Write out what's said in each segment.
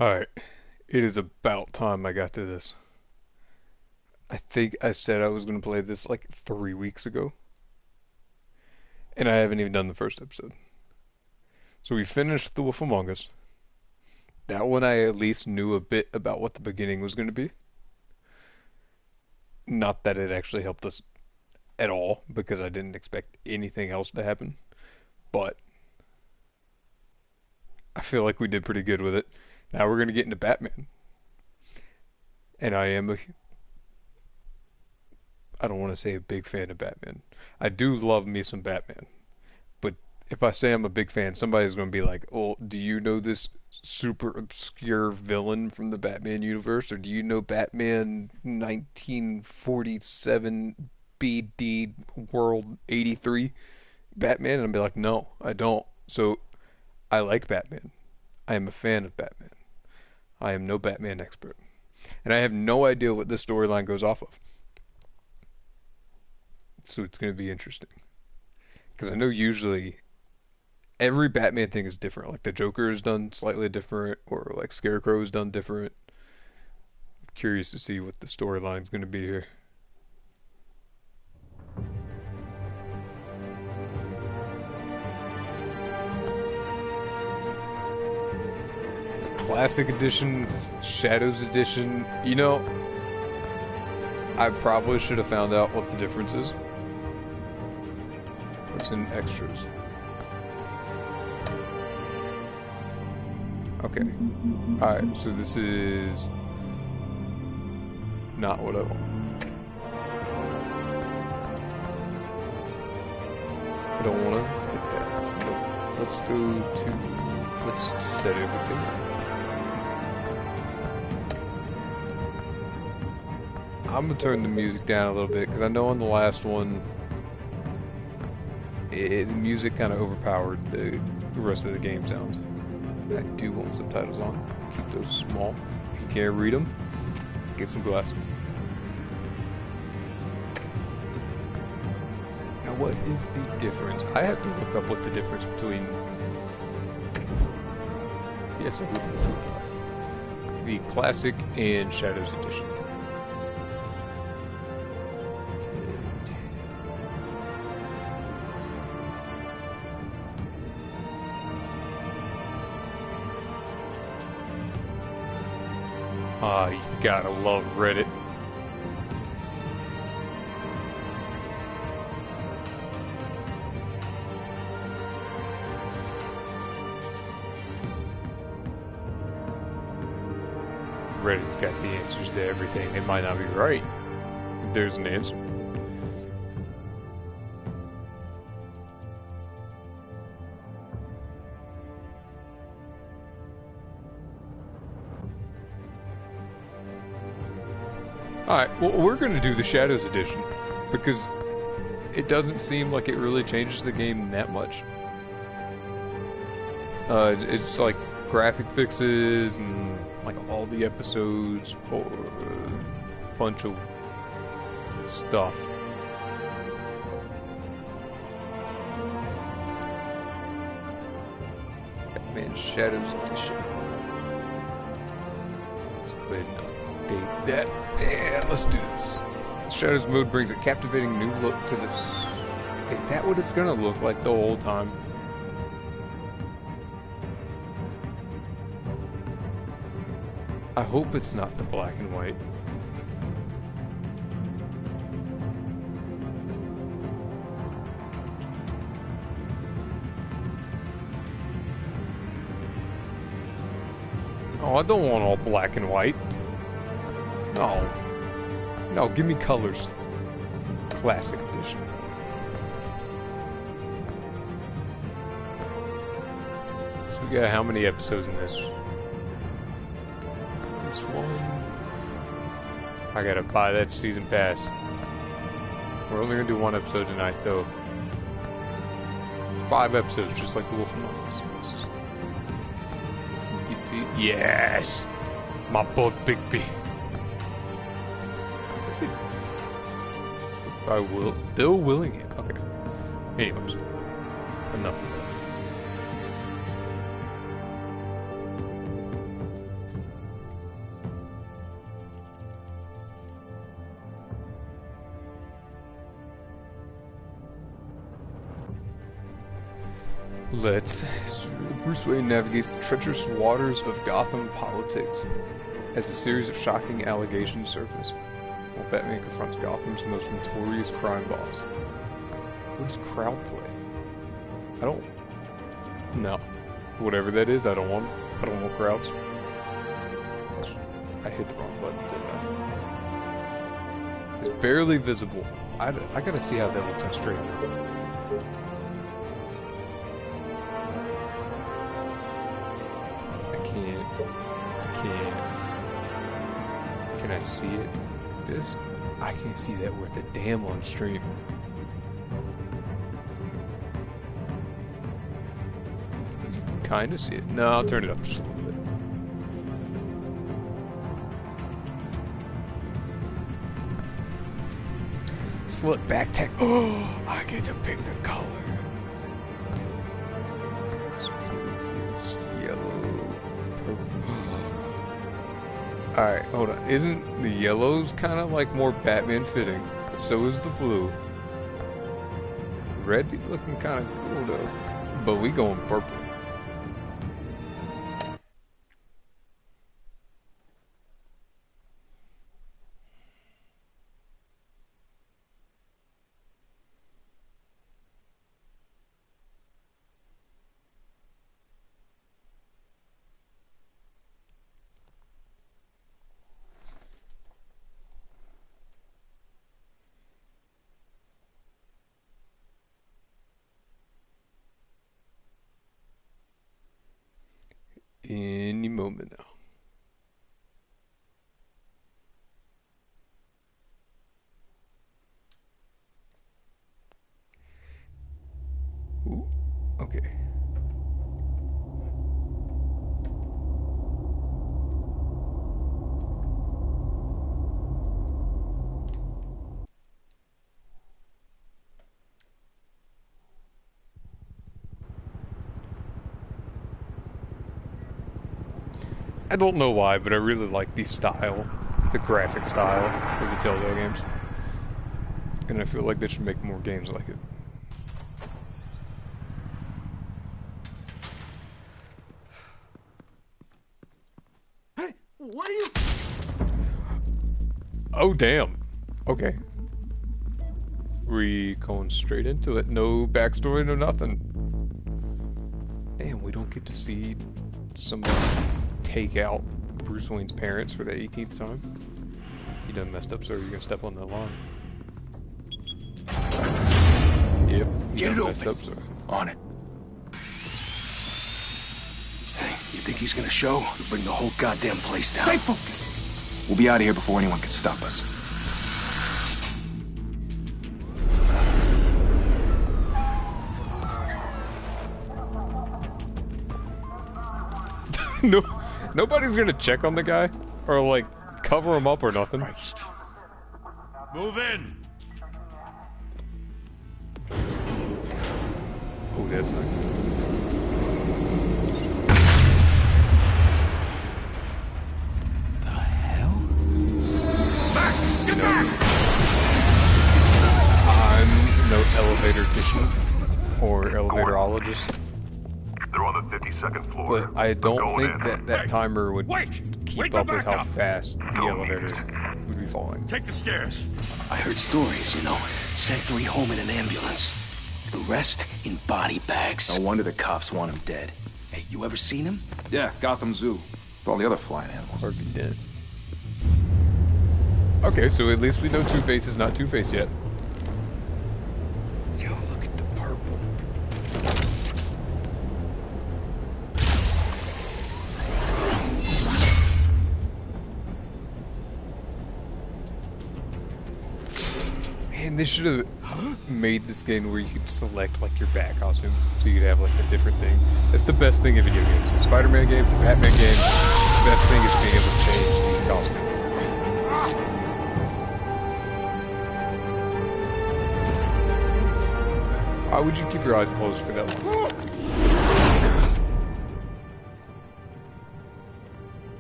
Alright, it is about time I got to this. I think I said I was going to play this like 3 weeks ago, and I haven't even done the first episode. So we finished The Wolf Among Us. That one I at least knew a bit about what the beginning was going to be. Not that it actually helped us at all, because I didn't expect anything else to happen, but I feel like we did pretty good with it. Now we're going to get into Batman, and I don't want to say a big fan of Batman. I do love me some Batman. But if I say I'm a big fan, somebody's going to be like, "Oh, do you know this super obscure villain from the Batman universe, or do you know Batman 1947 BD World 83 Batman?" And I'll be like, "No, I don't." So I like Batman. I am a fan of Batman. I am no Batman expert, and I have no idea what this storyline goes off of. So it's going to be interesting because I know usually every Batman thing is different. Like the Joker is done slightly different, or like Scarecrow is done different. I'm curious to see what the storyline's going to be here. Classic edition, Shadows edition. I probably should have found out what the difference is. What's in extras? Okay. Alright, so this is not what I want. I don't want to hit that. Nope. Let's set everything up. I'm gonna turn the music down a little bit because I know on the last one, the music kind of overpowered the rest of the game sounds. I do want subtitles on. Keep those small. If you can't read them, get some glasses. Now, what is the difference? I have to look up what the difference between. Yes, I will. The Classic and Shadows Edition. Ah, you gotta love Reddit. Reddit's got the answers to everything. It might not be right. There's an answer. Alright, well, we're going to do the Shadows Edition, because it doesn't seem like it really changes the game that much. It's like graphic fixes and like all the episodes, or a bunch of stuff. Batman Shadows Edition. Let's go ahead and update that. And let's do this. The Shadows mode brings a captivating new look to this. Is that what it's gonna look like the whole time? I hope it's not the black and white. Oh, I don't want all black and white. No. No, give me colors. Classic edition. So we got how many episodes in this? This one. I gotta buy that season pass. We're only gonna do one episode tonight, though. 5 episodes, just like The Wolf Among Us. Yes! My boy Bigby. Let's see. By Bill Willingham. Okay. Anyways. Enough of that. Let's. Bruce Wayne navigates the treacherous waters of Gotham politics as a series of shocking allegations surface, while Batman confronts Gotham's most notorious crime boss. What does crowd play? I don't. No. Whatever that is, I don't want crowds. I hit the wrong button, didn't I? It's barely visible. I gotta see how that looks on stream. I can't. Can I see it? This? I can't see that worth a damn on stream. You can kind of see it. No, I'll turn it up just a little bit. Look, back tech. Oh, I get to pick the color. It's yellow, purple. Alright, hold on. Isn't the yellow's kind of like more Batman fitting? So is the blue. Red be looking kind of cool though. But we going purple. Any moment now. Ooh, okay. I don't know why, but I really like the style, the graphic style of the Telltale games. And I feel like they should make more games like it. Hey, what are you? Oh, damn. Okay. We going straight into it. No backstory, no nothing. Damn, we don't get to see somebody take out Bruce Wayne's parents for the 18th time. You done messed up, sir. You're gonna step on that line. Yep. You done messed up, sir. On it. Hey, you think he's gonna show? He'll bring the whole goddamn place down. Stay focused. We'll be out of here before anyone can stop us. No, nobody's gonna check on the guy or like cover him up or nothing. Christ. Move in. Oh, that's nice. The hell? Back! Get back! I'm no elevator tissue or elevatorologist. They're on the 52nd floor. But I don't Going think in. that timer would keep Wait up to with back how up. fast the Go elevator east. would be falling. Take the stairs. I heard stories, you know. Sent 3 home in an ambulance. The rest in body bags. No wonder the cops want him dead. Hey, you ever seen him? Yeah, Gotham Zoo. With all the other flying animals. Or be dead. Okay, so at least we know Two-Face is not Two-Face yet. Yo, look at the purple. Man, they should have made this game where you could select like your bat costume, so you could have like the different things. That's the best thing in video games. The Spider-Man games, the Batman games, the best thing is being able to change these costumes. Why would you keep your eyes closed for that long?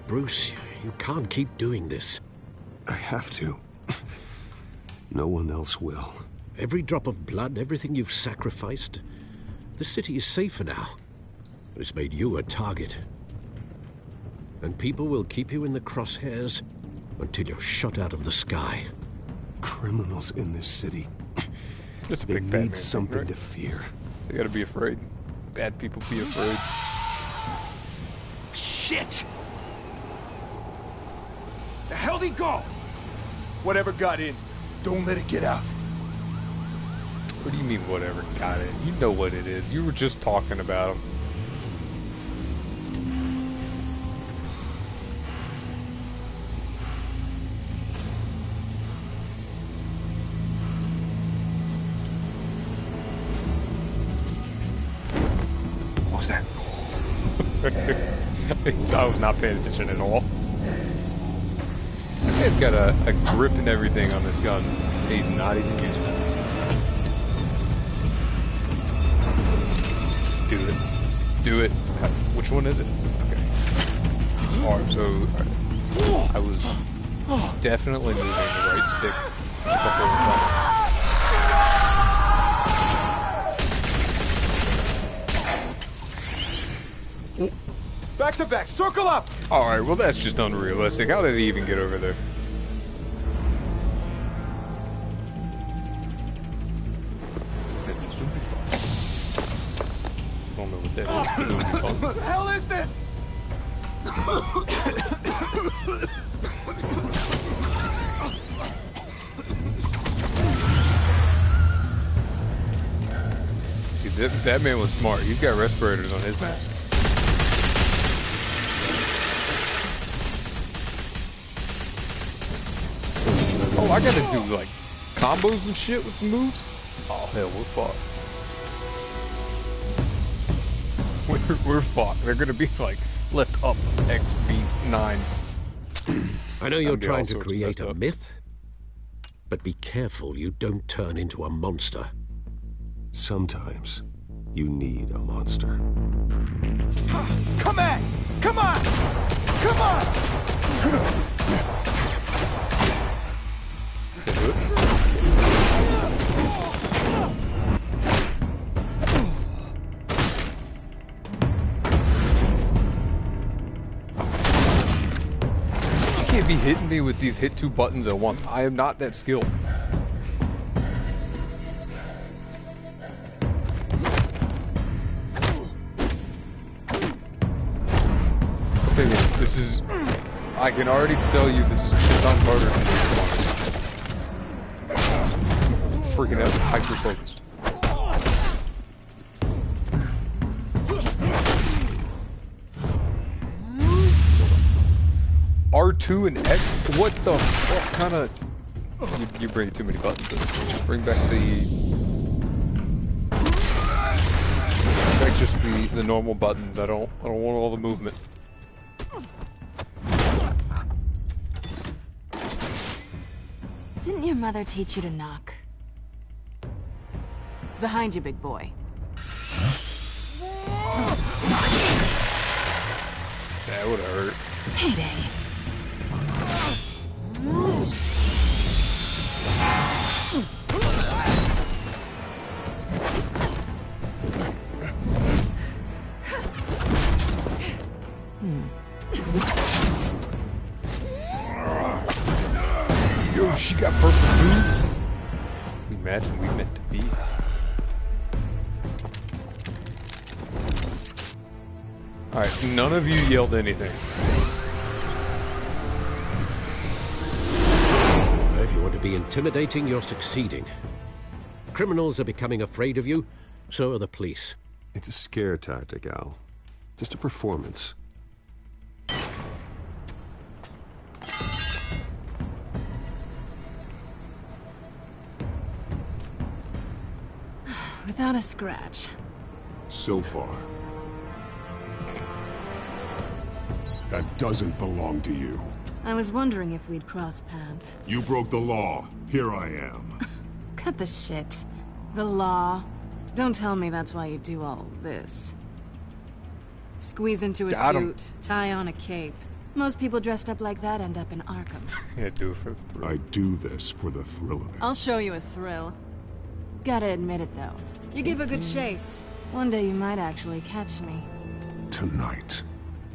Bruce, you can't keep doing this. I have to. No one else will. Every drop of blood, everything you've sacrificed, The city is safer now, but it's made you a target. And people will keep you in the crosshairs until you're shot out of the sky. Criminals in this city. It's a They big Batman need thing, something right? to fear. They gotta be afraid. Bad people be afraid. Shit! The hell'd he go? Whatever got in, don't let it get out. What do you mean, whatever got it? You know what it is. You were just talking about him. What was that? I was not paying attention at all. This guy's got a grip and everything on this gun. He's not even using it. Do it. Do it. Which one is it? Okay. Alright, so I was definitely moving the right stick the whole time. Back to back, circle up! Alright, well that's just unrealistic. How did he even get over there? This would be fun. I don't know what that is, but it would be fun. What the hell is this? See, that man was smart. He's got respirators on his mask. Oh, I gotta do like combos and shit with the moves? Oh hell, we're fucked. We're fucked. They're gonna be like left up X B9. I know you're That'd be trying all to sorts create messed a up. myth, but be careful you don't turn into a monster. Sometimes you need a monster. Come on! Come on! Come on! You can't be hitting me with these hit two buttons at once. I am not that skilled. Okay, this is... I can already tell you this is 10 times harder than this one. Freaking out, hyper focused. R2 and X? What the fuck kind of... You bring too many buttons. Just bring back the... Like just the normal buttons. I don't want all the movement. Didn't your mother teach you to knock? Behind you, big boy. That would hurt. Payday. Yo, she got purple too? Imagine we meant to be. Alright, none of you yelled anything. If you want to be intimidating, you're succeeding. Criminals are becoming afraid of you, so are the police. It's a scare tactic, Al. Just a performance. Without a scratch. So far. That doesn't belong to you. I was wondering if we'd cross paths. You broke the law. Here I am. Cut the shit. The law. Don't tell me that's why you do all this. Squeeze into a Got 'em. suit, tie on a cape. Most people dressed up like that end up in Arkham. Yeah, do it for the thrill. I do this for the thrill of it. I'll show you a thrill. Gotta admit it, though. You give a good chase. One day you might actually catch me. Tonight.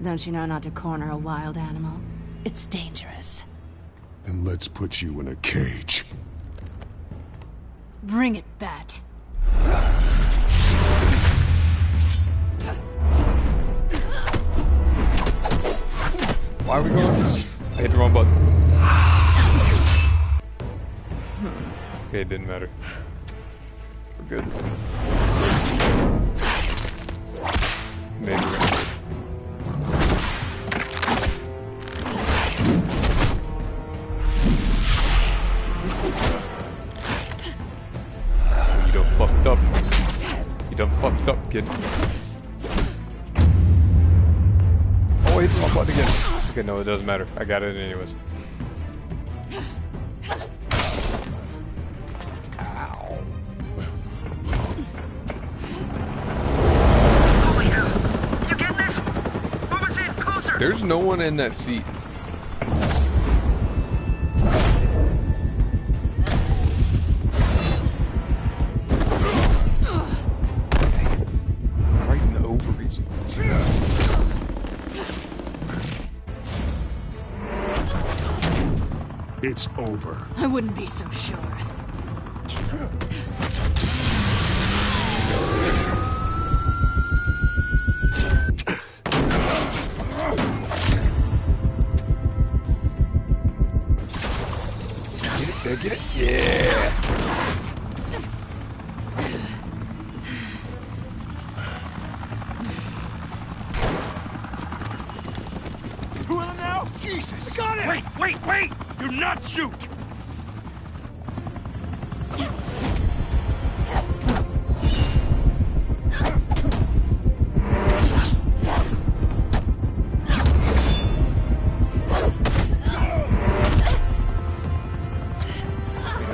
Don't you know not to corner a wild animal? It's dangerous. Then let's put you in a cage. Bring it, Bat. Why are we going? I hit the wrong button. Okay, it didn't matter. We're good. Maybe we're good. You done fucked up. You done fucked up, kid. Oh, I hit the wrong button again. Okay, no, it doesn't matter. I got it anyways. Ow. Holy hell! You getting this? Move us in closer! There's no one in that seat. Right in the ovaries. It's over. I wouldn't be so sure. Get it? Get it? Yeah. Two of them now? Jesus! I got it! Wait! Do not shoot!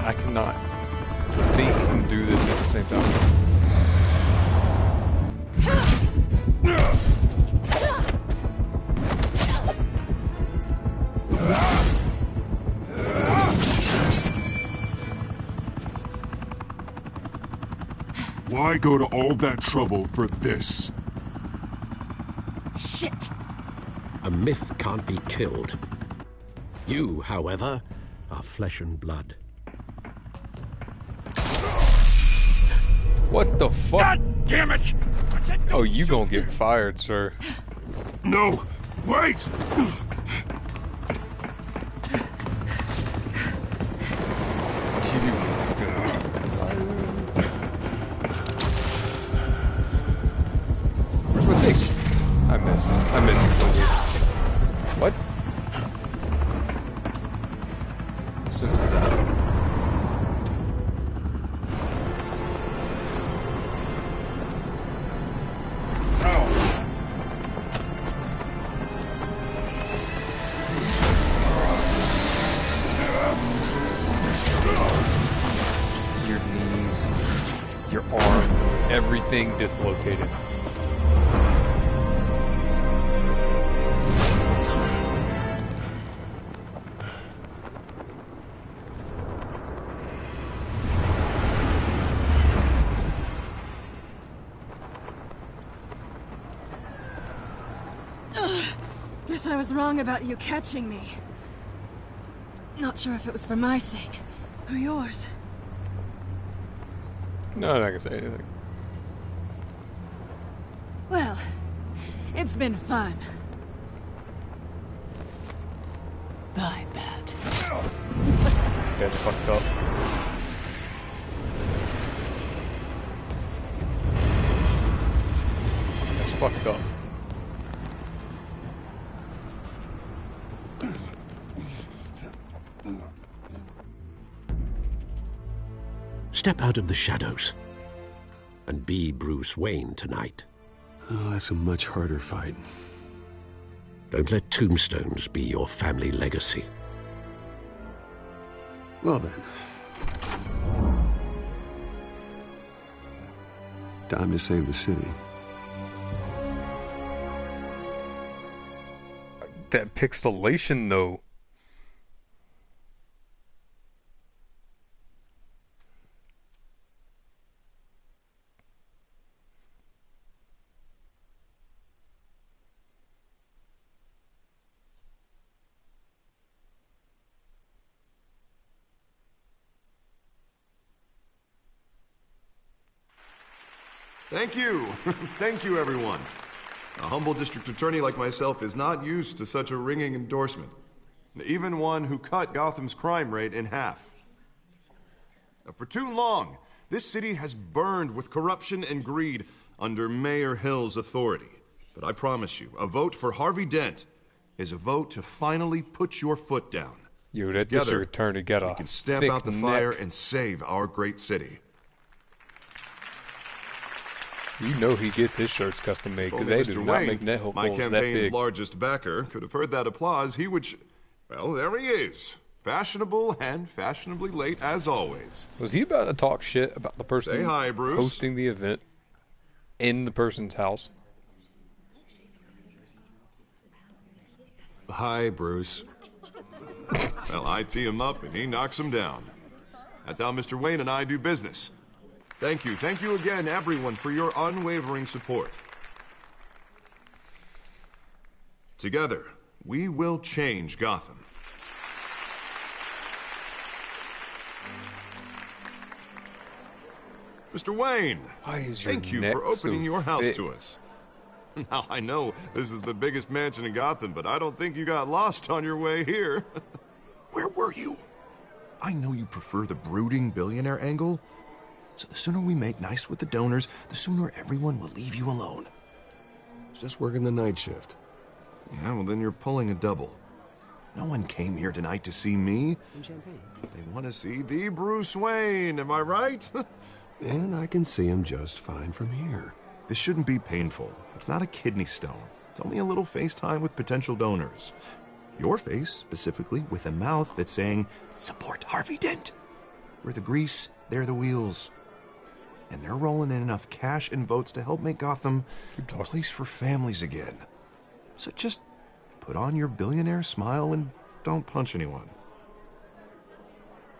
I cannot think and do this at the same time. Why go to all that trouble for this? Shit! A myth can't be killed. You, however, are flesh and blood. What the fuck? God damn it! Oh, you gonna get fired, sir. No! Wait! Where's my thing? I missed. I missed it. What? This is your knees, your arm, everything dislocated. Guess I was wrong about you catching me. Not sure if it was for my sake or yours. No, I'm not gonna say anything. Well, it's been fun. Bye, Bat. That's fucked up. That's fucked up. Step out of the shadows and be Bruce Wayne tonight. Oh, that's a much harder fight. Don't let tombstones be your family legacy. Well then. Time to save the city. That pixelation, though. Thank you. Thank you, everyone. A humble district attorney like myself is not used to such a ringing endorsement. Even one who cut Gotham's crime rate in half. For too long, this city has burned with corruption and greed under Mayor Hill's authority. But I promise you, a vote for Harvey Dent is a vote to finally put your foot down. Yo, that Together, district attorney got a we can stamp out the fire and save our great city. You know he gets his shirts custom made because Only they do Mr. not Wayne, make net holes my that campaign's big. largest backer, could have heard that applause. He would. Well, there he is. Fashionable and fashionably late as always. Was he about to talk shit about the person Say hi, Bruce. hosting the event in the person's house? Hi, Bruce. Well, I tee him up and he knocks him down. That's how Mr. Wayne and I do business. Thank you again, everyone, for your unwavering support. Together, we will change Gotham. Mr. Wayne, Why is your thank you neck for opening so your house thick? to us. Now, I know this is the biggest mansion in Gotham, but I don't think you got lost on your way here. Where were you? I know you prefer the brooding billionaire angle, so the sooner we make nice with the donors, the sooner everyone will leave you alone. Just working the night shift. Yeah, well, then you're pulling a double. No one came here tonight to see me. Some champagne. They want to see the Bruce Wayne, am I right? And I can see him just fine from here. This shouldn't be painful. It's not a kidney stone. It's only a little FaceTime with potential donors. Your face, specifically, with a mouth that's saying, support Harvey Dent. We're the grease, they're the wheels. And they're rolling in enough cash and votes to help make Gotham a place for families again. So just put on your billionaire smile and don't punch anyone.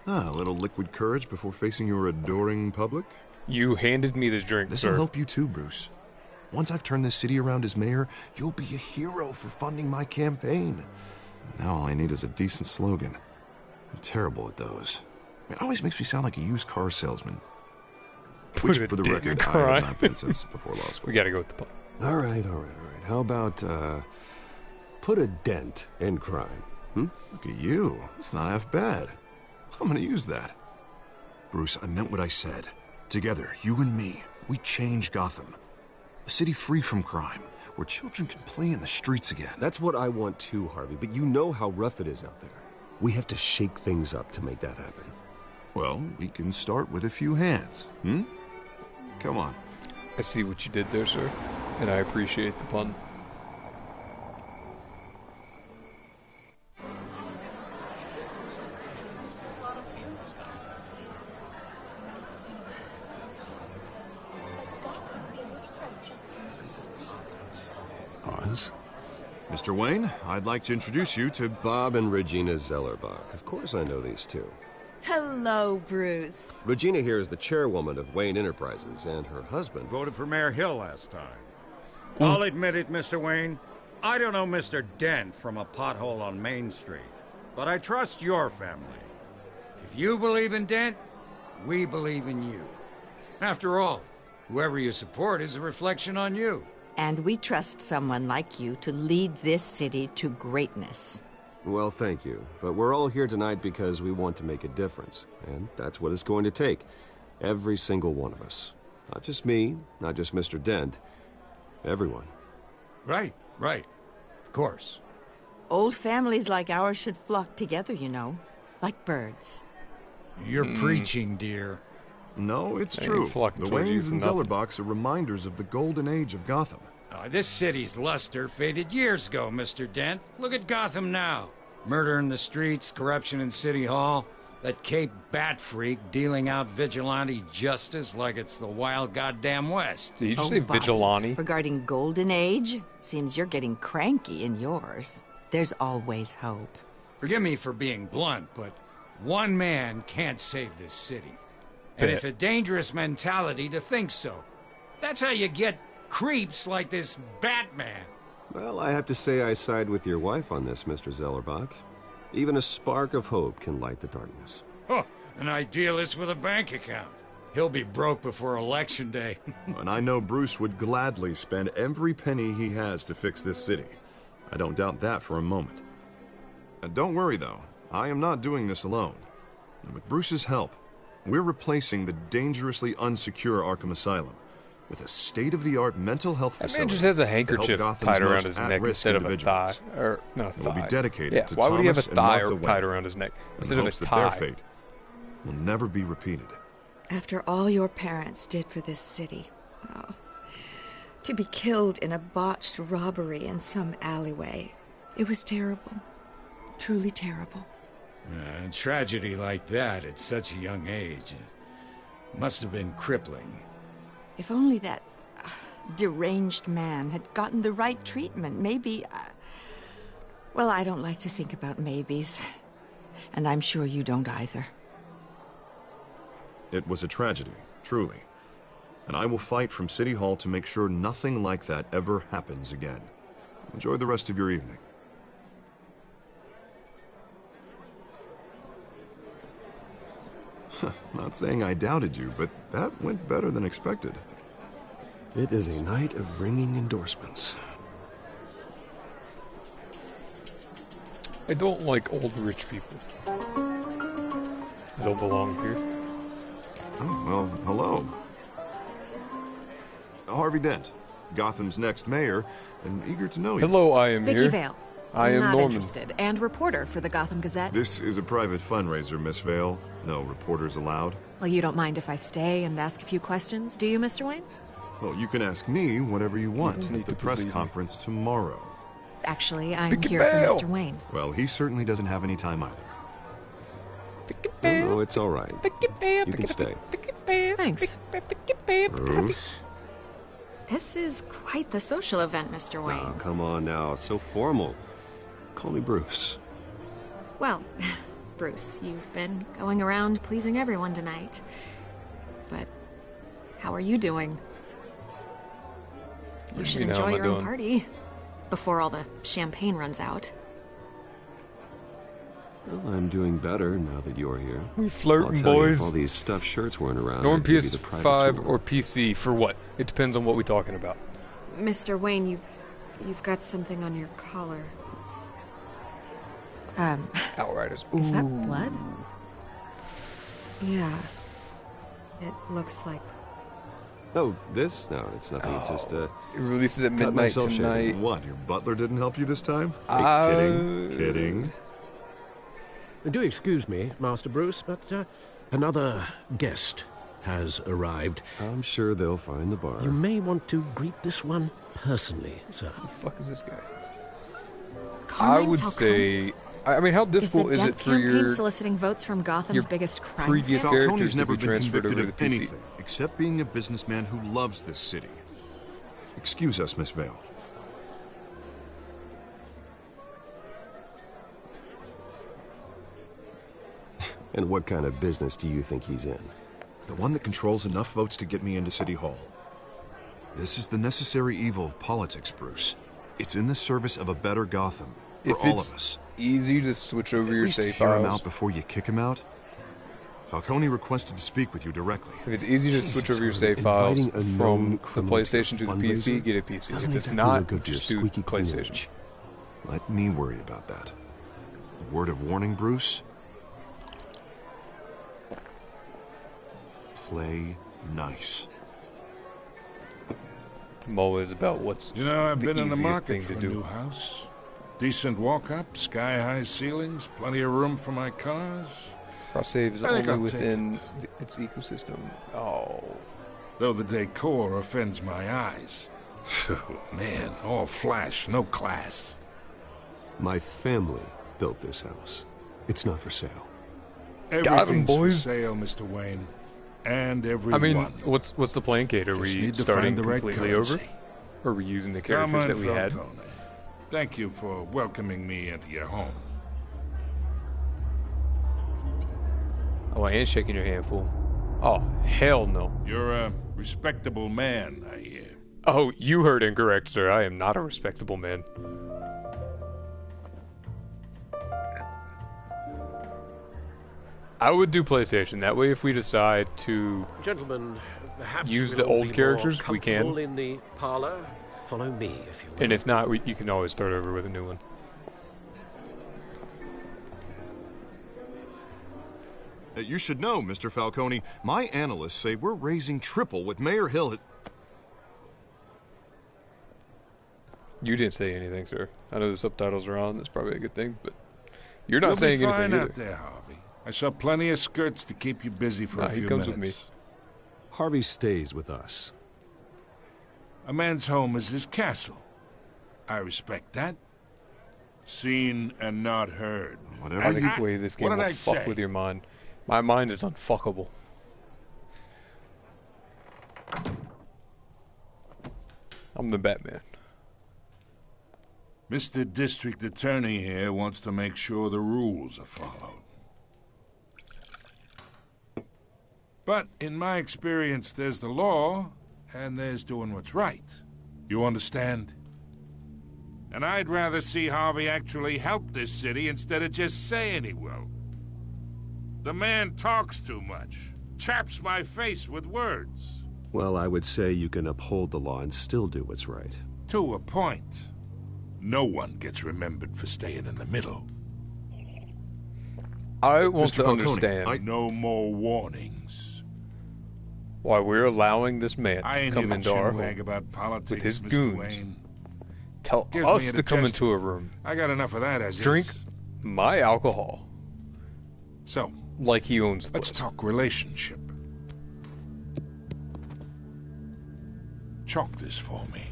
A little liquid courage before facing your adoring public. You handed me this drink, This will sir. help you too, Bruce. Once I've turned this city around as mayor, you'll be a hero for funding my campaign. Now all I need is a decent slogan. I'm terrible at those. It always makes me sound like a used car salesman. Which, for the record, I have not been since before law school. We gotta go with the plan. All right. How about, put a dent in crime? Look at you. It's not half bad. I'm gonna use that. Bruce, I meant what I said. Together, you and me, we change Gotham. A city free from crime, where children can play in the streets again. That's what I want too, Harvey, but you know how rough it is out there. We have to shake things up to make that happen. Well, we can start with a few hands, Come on. I see what you did there, sir, and I appreciate the pun. Pause. Mr. Wayne, I'd like to introduce you to Bob and Regina Zellerbach. Of course I know these two. Hello, Bruce. Regina here is the chairwoman of Wayne Enterprises, and her husband... Voted for Mayor Hill last time. I'll admit it, Mr. Wayne. I don't know Mr. Dent from a pothole on Main Street, but I trust your family. If you believe in Dent, we believe in you. After all, whoever you support is a reflection on you. And we trust someone like you to lead this city to greatness. Well, thank you. But we're all here tonight because we want to make a difference. And that's what it's going to take. Every single one of us. Not just me, not just Mr. Dent. Everyone. Right. Of course. Old families like ours should flock together, you know. Like birds. You're preaching, dear. No, it's I ain't true. flocking The towards you Waynes for and nothing. Zellerbachs are reminders of the golden age of Gotham. This city's luster faded years ago, Mr. Dent. Look at Gotham now. Murder in the streets, corruption in City Hall, that Cape Bat freak dealing out vigilante justice like it's the wild goddamn West. Did you just say Bobby, vigilante? Regarding Golden Age, seems you're getting cranky in yours. There's always hope. Forgive me for being blunt, but one man can't save this city. And it's a dangerous mentality to think so. That's how you get creeps like this Batman. Well, I have to say I side with your wife on this, Mr. Zellerbach. Even a spark of hope can light the darkness. Huh, an idealist with a bank account. He'll be broke before Election Day. And I know Bruce would gladly spend every penny he has to fix this city. I don't doubt that for a moment. And don't worry, though. I am not doing this alone. And with Bruce's help, we're replacing the dangerously unsecure Arkham Asylum with a state-of-the-art mental health That facility. man just has a to help handkerchief Gotham's tied around most his neck at-risk instead of a thigh. individuals. Or, no, It will be thigh. dedicated Yeah, to why would he have a Thomas and thigh Martha tied Wayne, around his neck in instead of a hopes that tie? their fate will never be repeated. After all your parents did for this city, oh, to be killed in a botched robbery in some alleyway, it was terrible. Truly terrible. A tragedy like that at such a young age must have been crippling. If only that deranged man had gotten the right treatment, maybe... well, I don't like to think about maybes. And I'm sure you don't either. It was a tragedy, truly. And I will fight from City Hall to make sure nothing like that ever happens again. Enjoy the rest of your evening. Not saying I doubted you, but that went better than expected. It is a night of ringing endorsements. I don't like old rich people. They don't belong here. Oh, well, hello. Harvey Dent, Gotham's next mayor, and eager to know you. Hello, I am Vicky here. Vale. I am Not Norman. interested. And reporter for the Gotham Gazette. This is a private fundraiser, Miss Vale. No reporters allowed. Well, you don't mind if I stay and ask a few questions, do you, Mr. Wayne? Well, you can ask me whatever you want don't need at the to press believe me. conference tomorrow. Actually, I'm Vicky here Vale! for Mr. Wayne. Well, he certainly doesn't have any time either. No, it's all right. You can stay. Thanks. Bruce? This is quite the social event, Mr. Wayne. Oh, come on now. It's so formal. Call me Bruce. Well, Bruce, you've been going around pleasing everyone tonight. But how are you doing? You should You know, enjoy how am I your own doing? party before all the champagne runs out. Well, I'm doing better now that you're here. We I'll flirting, tell you, if boys. all these stuffed shirts weren't around, Norm I'd give you the private PS5 tour. or PC for what? It depends on what we're talking about. Mr. Wayne, you've got something on your collar. Outriders. Is that blood? Yeah. It looks like... Oh, this? No, it's nothing. Just, It releases at cut midnight myself tonight. shaving. What, your butler didn't help you this time? Uh, Kidding. Do excuse me, Master Bruce, but another guest has arrived. I'm sure they'll find the bar. You may want to greet this one personally, sir. Who the fuck is this guy? Carmine I would Falcone? say... I mean, how Is the difficult is death it for campaign your soliciting votes from Gotham's your biggest crime previous family? characters Falcone's to never be been transferred convicted over to of the PC? anything except being a businessman who loves this city. Excuse us, Miss Vale. And what kind of business do you think he's in? The one that controls enough votes to get me into City Hall. This is the necessary evil of politics, Bruce. It's in the service of a better Gotham. For If all it's of us. easy to switch over At your least save hear him files. out before you kick him out. Falcone requested to speak with you directly. If it's easy to switch Jesus, over your we're save files inviting a from known the criminal to a PlayStation to the PC, fundraiser? get a PC. Doesn't If it's exactly not, look good for your just do squeaky clean PlayStation. image. Let me worry about that. A word of warning, Bruce. Play nice. I'm always about what's You know, I've the been in the easiest market thing for to a do. new house. Decent walk-up, sky-high ceilings, plenty of room for my cars. Cross save is I think only I'll within its ecosystem. Oh. Though the decor offends my eyes. Oh, man, all flash, no class. My family built this house. It's not for sale. Everything's for boys. sale, Mr. Wayne. And I everyone. mean, what's the plan, Kate? Are Just we need to starting find the right completely over? currency. Or are we using the characters Carmine that we had? Falcone, thank you for welcoming me into your home. Oh, I ain't shaking your hand, fool. Oh, hell no. You're a respectable man, I hear. Oh, you heard incorrect, sir. I am not a respectable man. I would do PlayStation. That way, if we decide to Gentlemen, perhaps use we'll the all old be characters, more we can. comfortable in the parlor. Follow me, if you will. And if not, you can always start over with a new one. You should know, Mr. Falcone, my analysts say we're raising triple what Mayor Hill has... You didn't say anything, sir. I know the subtitles are on. That's probably a good thing, but you're not You'll saying be fine anything out either. there, Harvey. I saw plenty of skirts to keep you busy for a He few comes minutes. with me. Harvey stays with us. A man's home is his castle. I respect that. Seen and not heard. Whatever I think the way this game what did will I fuck say? with your mind. My mind is unfuckable. I'm the Batman. Mr. District Attorney here wants to make sure the rules are followed. But in my experience, there's the law, and there's doing what's right. You understand? And I'd rather see Harvey actually help this city instead of just saying he will. The man talks too much, chaps my face with words. Well, I would say you can uphold the law and still do what's right. To a point. No one gets remembered for staying in the middle. I want Mr. to Falcone, understand No more warnings. why we're allowing this man I to ain't come here to into our chinwag home about politics, with his Mr. goons. Wayne. Tell Gives me us a to come digestion. into a room, I got enough of that as drink is. my alcohol So, like he owns the let's place. talk relationship. Chalk this for me.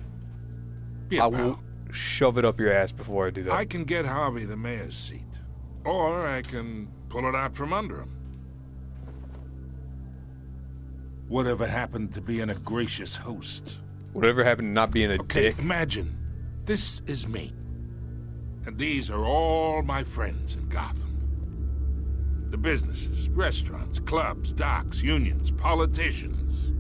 Be a I pal. will shove it up your ass before I do that. I can get Harvey the mayor's seat. Or I can pull it out from under him. Whatever happened to being a gracious host? Whatever happened to not being a Okay, dick. imagine. This is me. And these are all my friends in Gotham. The businesses, restaurants, clubs, docks, unions, politicians.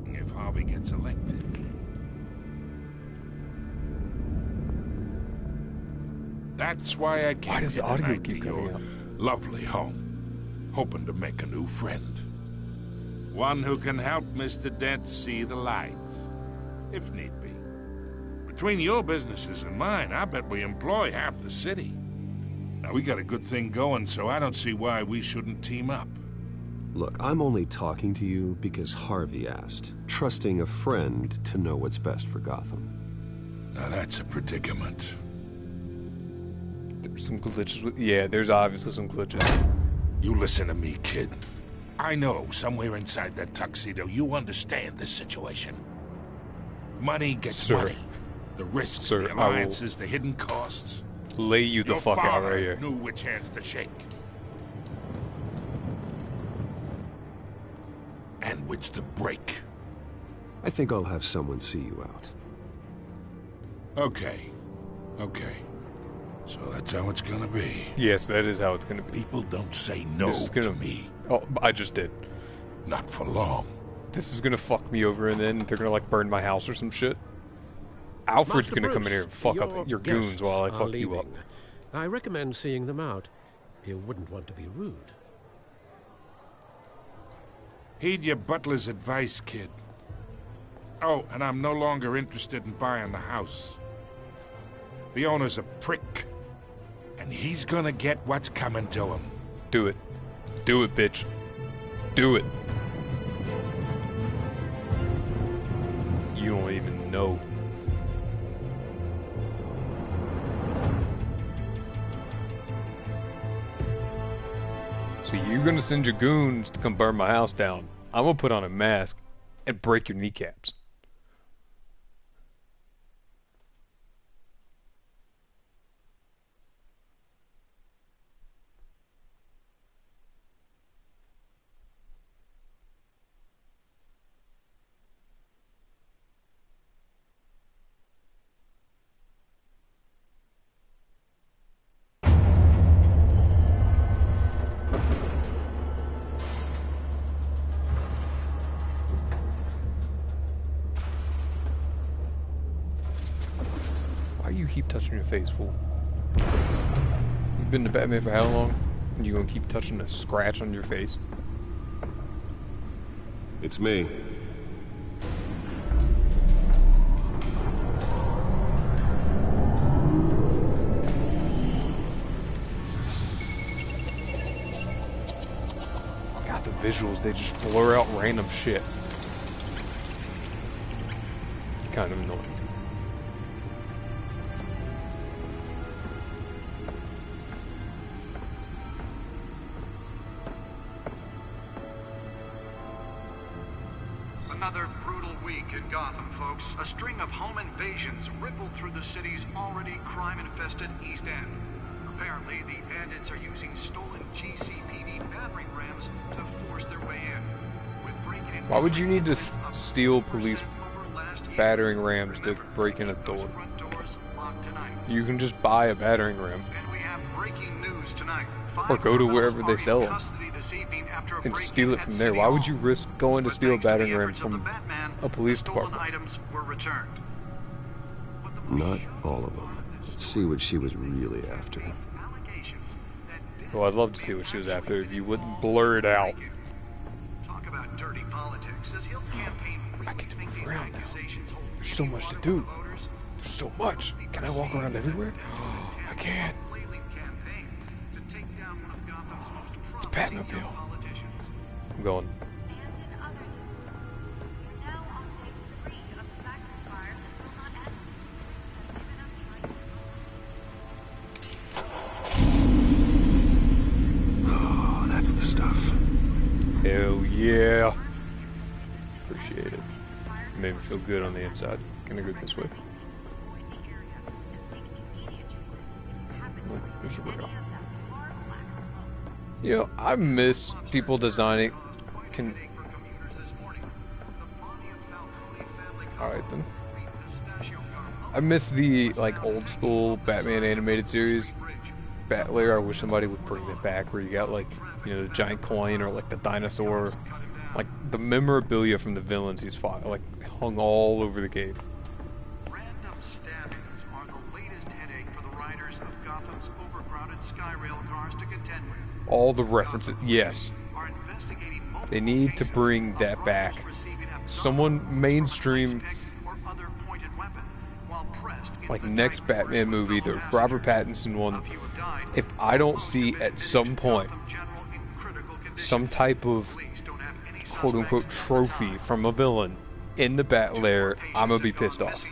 If Harvey gets elected. That's why I came Why does here the audio tonight keep to coming your up? lovely home, hoping to make a new friend. One who can help Mr. Dent see the light, if need be. Between your businesses and mine, I bet we employ half the city. Now, we got a good thing going, so I don't see why we shouldn't team up. Look, I'm only talking to you because Harvey asked, trusting a friend to know what's best for Gotham. Now, that's a predicament. There's some glitches with. Yeah, there's obviously some glitches. You listen to me, kid. I know somewhere inside that tuxedo you understand this situation. Money gets money. The risks, Sir, the alliances, the hidden costs. Lay you the Your fuck out father right here. knew which hands to shake. And which to break. I think I'll have someone see you out. Okay. So that's how it's gonna be. Yes, that is how it's gonna be. People don't say no This is gonna- to me. Oh, I just did. Not for long. This is gonna fuck me over, and then they're gonna like burn my house or some shit. Alfred's Master gonna come in Bruce, here and fuck up your goons guests while I are fuck you up. leaving. I recommend seeing them out. You wouldn't want to be rude. Heed your butler's advice, kid. Oh, and I'm no longer interested in buying the house. The owner's a prick. And he's gonna get what's coming to him. Do it. Do it, bitch. Do it. You don't even know. So you're gonna send your goons to come burn my house down. I'm gonna put on a mask and break your kneecaps. Why you keep touching your face, fool? been to Batman for how long? And you gonna keep touching a scratch on your face? It's me. God, the visuals, they just blur out random shit. It's kind of annoying. Another brutal week in Gotham, folks. A string of home invasions rippled through the city's already crime-infested East End. Apparently, the bandits are using stolen GCPD battering rams to force their way in. With breaking-in... Why would you need to steal police battering rams to break in a door? You can just buy a battering ram. And we have breaking news tonight. Or go to wherever they sell them and steal it from there. Why would you risk going to steal a battering ram from a police department? Items were returned. Not all of them. Let's see what she was really after. Well, I'd love to see what she was after if you wouldn't blur it out. Talk about dirty politics. Does Hill's campaign really think these accusations hold? There's so much to do. There's so much. Can I walk around everywhere? I can. It's Batmobile. I'm going. Oh, that's the stuff. Hell yeah. Appreciate it. Made me feel good on the inside. Can I go this way? There's a rail. You know, I miss people designing. Alright then. I miss the like old school Batman animated series. Bat Lair, I wish somebody would bring it back where you got like, you know, the giant coin or like the dinosaur. Like the memorabilia from the villains he's fought, like hung all over the cave. Random stabbings are the latest headache for the riders of Gotham's overcrowded Skyrail cars to contend with. All the references, yes. They need to bring that back. Someone mainstream, like next Batman movie, the Robert Pattinson one. If I don't see at some point some type of quote-unquote trophy from a villain in the Bat Lair, I'm gonna be pissed off.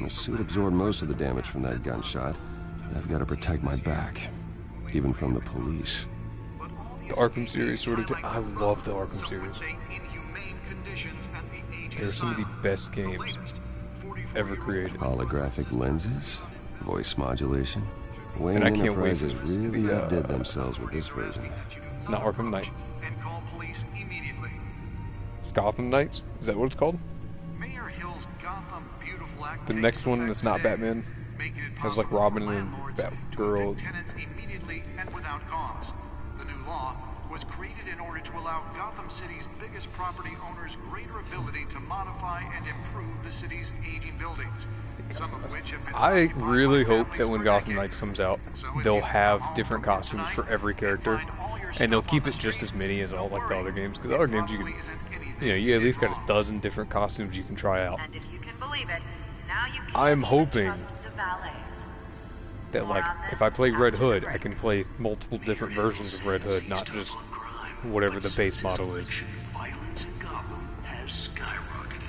The suit absorbed most of the damage from that gunshot. I've got to protect my back, even from the police. The Arkham series sort of... I love the Arkham series. They're some of the best games ever created. Holographic lenses, voice modulation. Wayne And I can't wait Enterprises for really the, outdid themselves with this version. It's not Arkham Knights. It's Gotham Knights? Is that what it's called? The next one that's not Batman has like Robin and Batgirl. Immediately and without cause. The new law was created in order to allow Gotham City's biggest property owners greater ability to modify and improve the city's aging buildings. Some of which have been I really hope that when Gotham Knights comes out, they'll have different costumes for every character, and they'll keep it just as many as all like the other games. Because other games you can, you know, you at least got a dozen different costumes you can try out. And if you can believe it, now you can I'm hoping trust the valets. that like if I play Red Hood, I can play multiple different versions of Red Hood, not just whatever the base model is. Violence in Gotham has skyrocketed.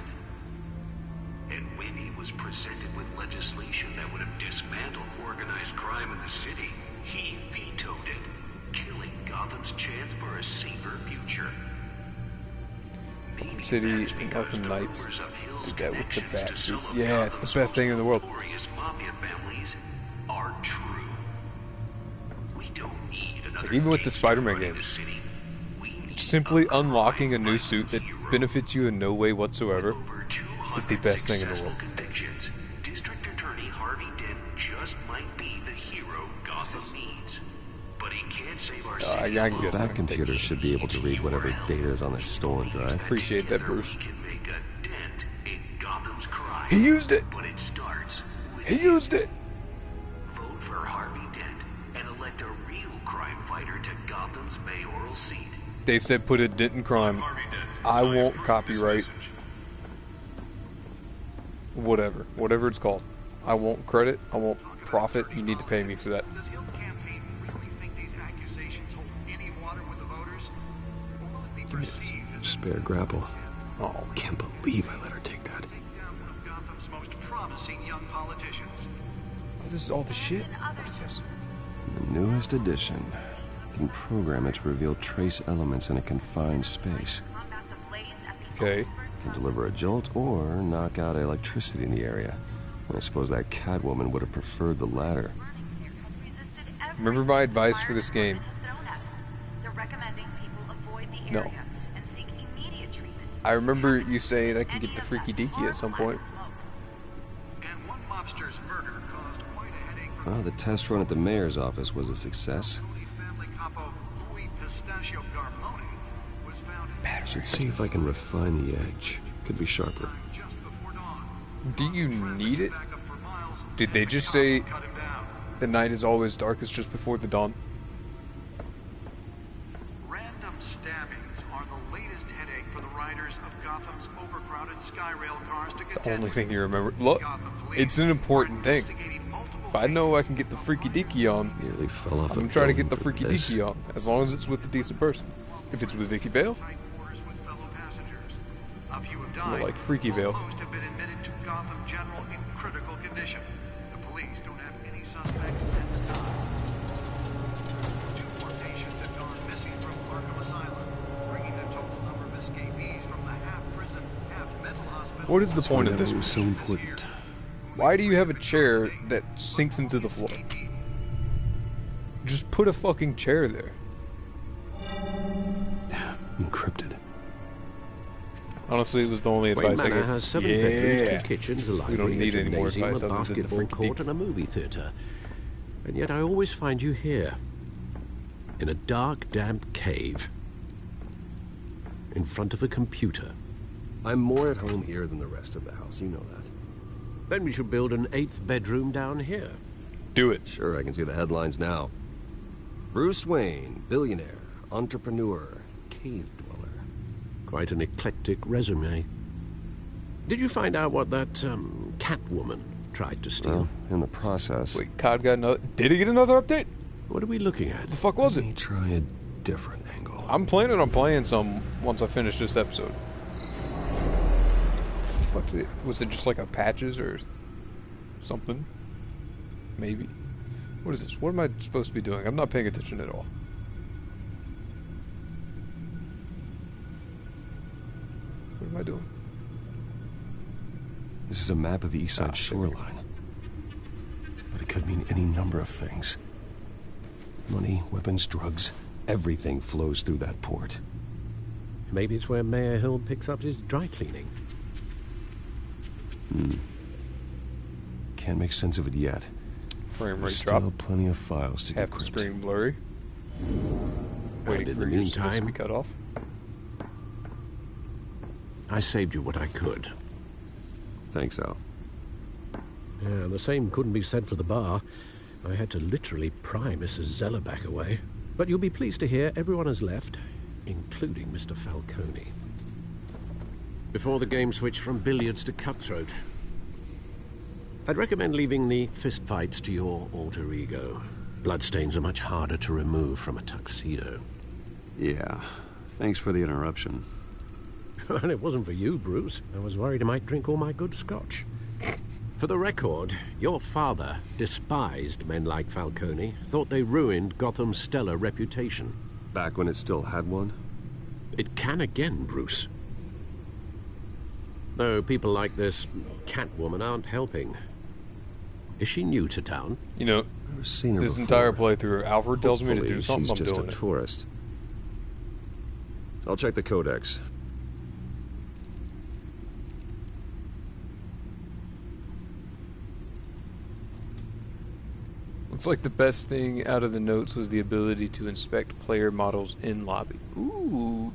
And when he was presented with legislation that would have dismantled organized crime in the city, he vetoed it, killing Gotham's chance for a safer future. Arkham City and Arkham Knights did that with the bat suit. Yeah, it's the best thing in the world. Mafia families are true. We don't need another Like, even with the Spider-Man games, simply unlocking a new suit that benefits you in no way whatsoever is the best thing in the world. convictions. District Attorney Harvey Dent just might be the hero Gotham needs. But he can't save our city. I can guess. That computer should be able to read whatever data is on that stolen drive. Appreciate that, Bruce. Can make a dent in Gotham's crime. He used it. But it starts with He used it. firefighter to Gotham's mayoral seat. They said put a dent in crime. I won't copyright. Whatever it's called. I won't credit. I won't profit. You need to pay me for that. Does Hill's campaign really think these accusations hold any water with the voters? Or will it be perceived as Spare grapple. Oh, Can't believe I let her take that. down one of Gotham's most promising young politicians? this is all the shit. What is this? The newest edition. You can program it to reveal trace elements in a confined space. Okay. Can deliver a jolt or knock out electricity in the area. I suppose that Catwoman would have preferred the latter. Remember my advice for this game. No. I remember you saying I can get the freaky deaky at some point. And one mobster's murder caused quite a headache for Well, the test run at the mayor's office was a success. family capo Louis Pistachio Garmone was found in Should see if I can refine the edge. Could be sharper. Do you need it? Did they just say the night is always darkest just before the dawn? Random stabbings are the latest headache for the riders of Gotham's overcrowded Skyrail cars to The contend only with. thing you remember. Look, it's an important thing. If I know I can get the freaky deaky on, Nearly fell off I'm gonna a try to get building the for freaky this. deaky on, as long as it's with a decent person. If it's with Vicky Vale, A few have it's more died. like Freaky Vale. Most have been admitted to Gotham General in critical condition. The police don't have any suspects at the time. 2 more patients have gone missing from Arkham Asylum, bringing the total number of escapees from the half-prison, half-mental hospital. What is the That's point why of this? that was so important. Why do you have a chair that sinks into the floor? Just put a fucking chair there. Encrypted. Honestly, it was the only Wayne advice I Manor gave. has 7 bedrooms, 2 Yeah. kitchens, a We library, don't need a any more gymnasium, advice a other than the basketball freaky court, deaky. and a movie theatre. And yet I always find you here, in a dark, damp cave, in front of a computer. I'm more at home here than the rest of the house. You know that. Then we should build an 8th bedroom down here. Do it. Sure, I can see the headlines now. Bruce Wayne, billionaire, entrepreneur, cave dweller. Quite an eclectic resume. Did you find out what that Catwoman tried to steal? Well, in the process. Wait, COD got another. Did he get another update? What are we looking at? What the fuck was Let it? me try a different angle. I'm planning on playing some once I finish this episode. Fuck it. Was it just like a patches or something? Maybe. What is this? What am I supposed to be doing? I'm not paying attention at all. What am I doing? This is a map of the east side shoreline. But it could mean any number of things. Money, weapons, drugs, everything flows through that port. Maybe it's where Mayor Hill picks up his dry cleaning. Can't make sense of it yet. Frame rate There's drop. still plenty of files to Half the decrypt. screen blurry. Waiting in for the your service to meantime- be cut off. I saved you what I could. Thanks, Al. Yeah, the same couldn't be said for the bar. I had to literally pry Mrs. Zeller back away. But you'll be pleased to hear everyone has left, including Mr. Falcone. Before the game switched from billiards to cutthroat. I'd recommend leaving the fistfights to your alter ego. Bloodstains are much harder to remove from a tuxedo. Yeah. Thanks for the interruption. And it wasn't for you, Bruce. I was worried I might drink all my good scotch. For the record, your father despised men like Falcone, thought they ruined Gotham's stellar reputation. Back when it still had one? It can again, Bruce. Though people like this Catwoman aren't helping. Is she new to town? You know, Never seen her this before. entire playthrough, Alfred tells me to Hopefully do something, she's I'm just doing a it. tourist. I'll check the codex. Looks like the best thing out of the notes was the ability to inspect player models in lobby. Ooh.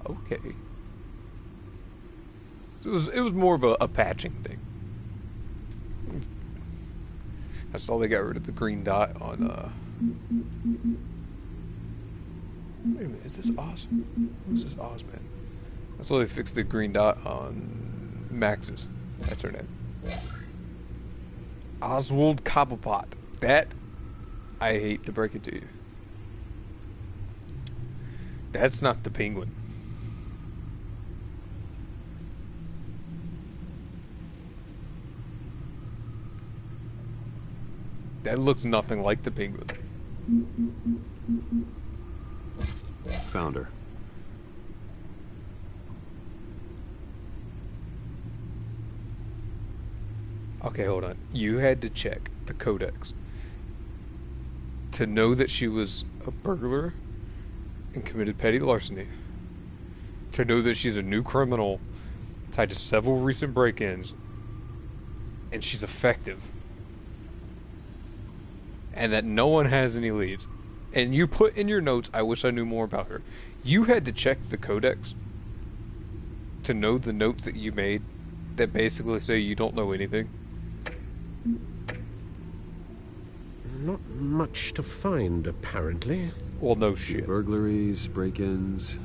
Okay. So it was more of a patching thing. I saw they got rid of the green dot on Wait a minute, is this Oz? Who's this Oz man? That's why they fixed the green dot on Max's. That's her name. Oswald Cobblepot. That, I hate to break it to you. That's not the Penguin. That looks nothing like the Penguin. Found her. Okay, hold on. You had to check the codex to know that she was a burglar and committed petty larceny, to know that she's a new criminal tied to several recent break-ins, and she's effective, and that no one has any leads. And you put in your notes, I wish I knew more about her. You had to check the codex to know the notes that you made that basically say you don't know anything. Not much to find, apparently. Well, no shit. Burglaries, break-ins.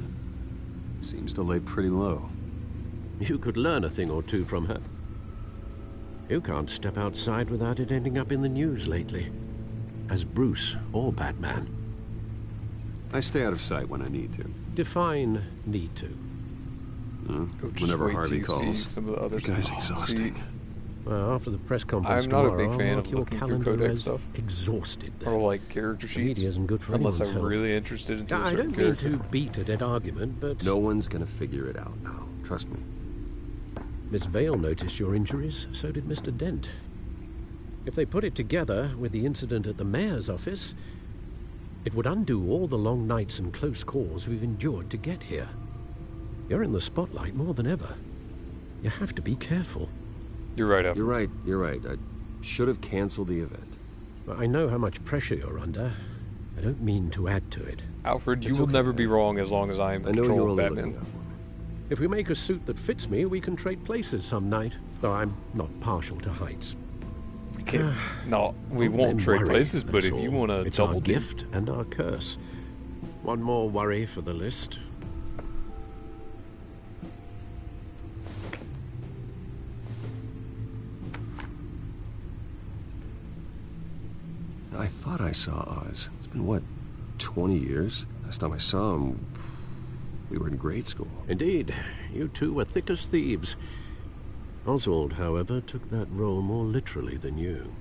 Seems to lay pretty low. You could learn a thing or two from her. You can't step outside without it ending up in the news lately. As Bruce or Batman. I stay out of sight when I need to. Define need to. Whenever Harvey calls. Some of the other The guy's stuff. exhausting. See, Well, after the press conference I'm not a tomorrow, big fan mark of your looking through calendar codex as stuff. exhausted. Then. or like character The sheets. media isn't good for Unless I'm anyone's health. really interested into a I certain don't mean character. to beat a dead argument, but No one's gonna figure it out now. Trust me. Miss Vale noticed your injuries, so did Mr. Dent. If they put it together with the incident at the mayor's office, it would undo all the long nights and close calls we've endured to get here. You're in the spotlight more than ever. You have to be careful. You're right, Alfred. You're right. I should have canceled the event. I know how much pressure you're under. I don't mean to add to it. Alfred, you It's will okay. never be wrong as long as I am in I know you're control of only Batman. looking out for me. If we make a suit that fits me, we can trade places some night. Though I'm not partial to heights. Okay. No, we Don't won't then trade worry, places, but that's if you all. want to It's our double dip, gift and our curse. One more worry for the list. I thought I saw Oz. It's been, what, 20 years? Last time I saw him, we were in grade school. Indeed, you two were thick as thieves. Oswald, however, took that role more literally than you.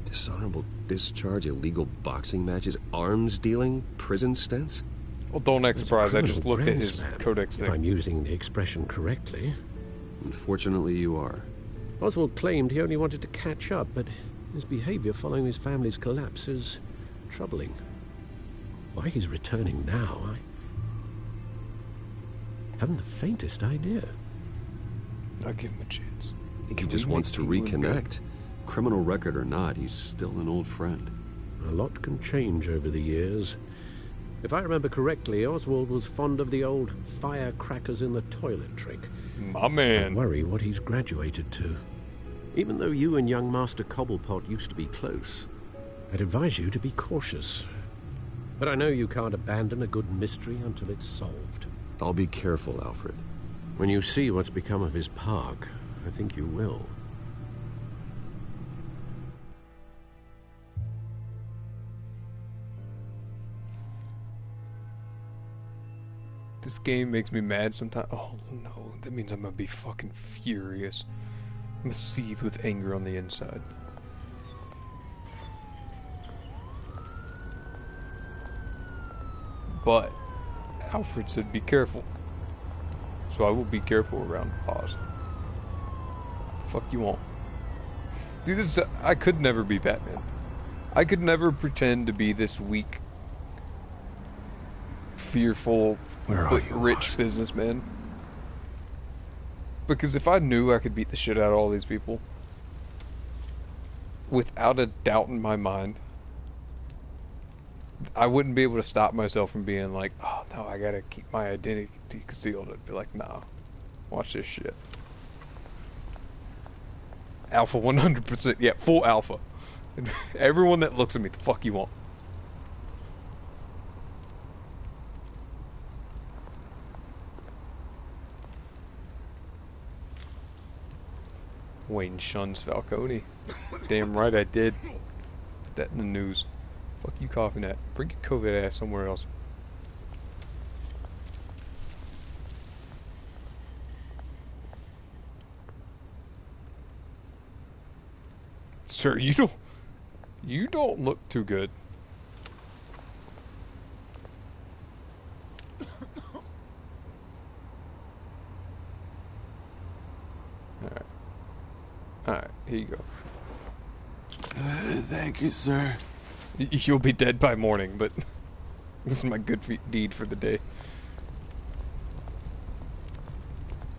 Dishonorable discharge, illegal boxing matches, arms dealing, prison stints? well, don't act It's a surprised. I criminal just looked at grand his slam, codex if thing. I'm using the expression correctly. Unfortunately, you are. Oswald claimed he only wanted to catch up, but his behavior following his family's collapse is troubling. Why he's returning now, I haven't the faintest idea. I'll give him a chance. I think he Can just we wants to make Penguin good? reconnect. Criminal record or not, he's still an old friend. A lot can change over the years. If I remember correctly, Oswald was fond of the old firecrackers in the toilet trick. My man. I worry what he's graduated to. Even though you and young Master Cobblepot used to be close, I'd advise you to be cautious. But I know you can't abandon a good mystery until it's solved. I'll be careful, Alfred. When you see what's become of his park, I think you will. This game makes me mad sometimes. Oh no, that means I'm gonna be fucking furious. I'm gonna seethe with anger on the inside. But Alfred said be careful. So I will be careful around Oz. Fuck you want. See, this is, I could never be Batman. I could never pretend to be this weak, fearful, but rich businessman. Because if I knew I could beat the shit out of all these people, without a doubt in my mind, I wouldn't be able to stop myself from being like, oh no, I gotta keep my identity concealed. I'd be like, nah, watch this shit. Alpha 100%, yeah, full alpha. Everyone that looks at me, the fuck you want? Wayne shuns Falcone. Damn right I did. Put that in the news. Fuck you coughing at. Bring your COVID ass somewhere else. Sir, you don't look too good. Alright, here you go. Thank you, sir. You'll be dead by morning, but this is my good deed for the day.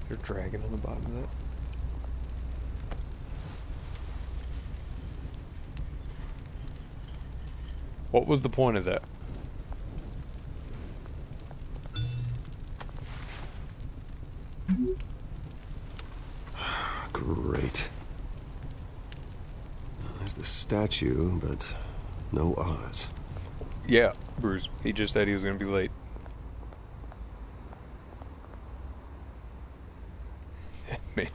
Is there a dragon on the bottom of that? What was the point of that? Great. There's the statue, but no Oz. Yeah, Bruce. He just said he was going to be late. Man.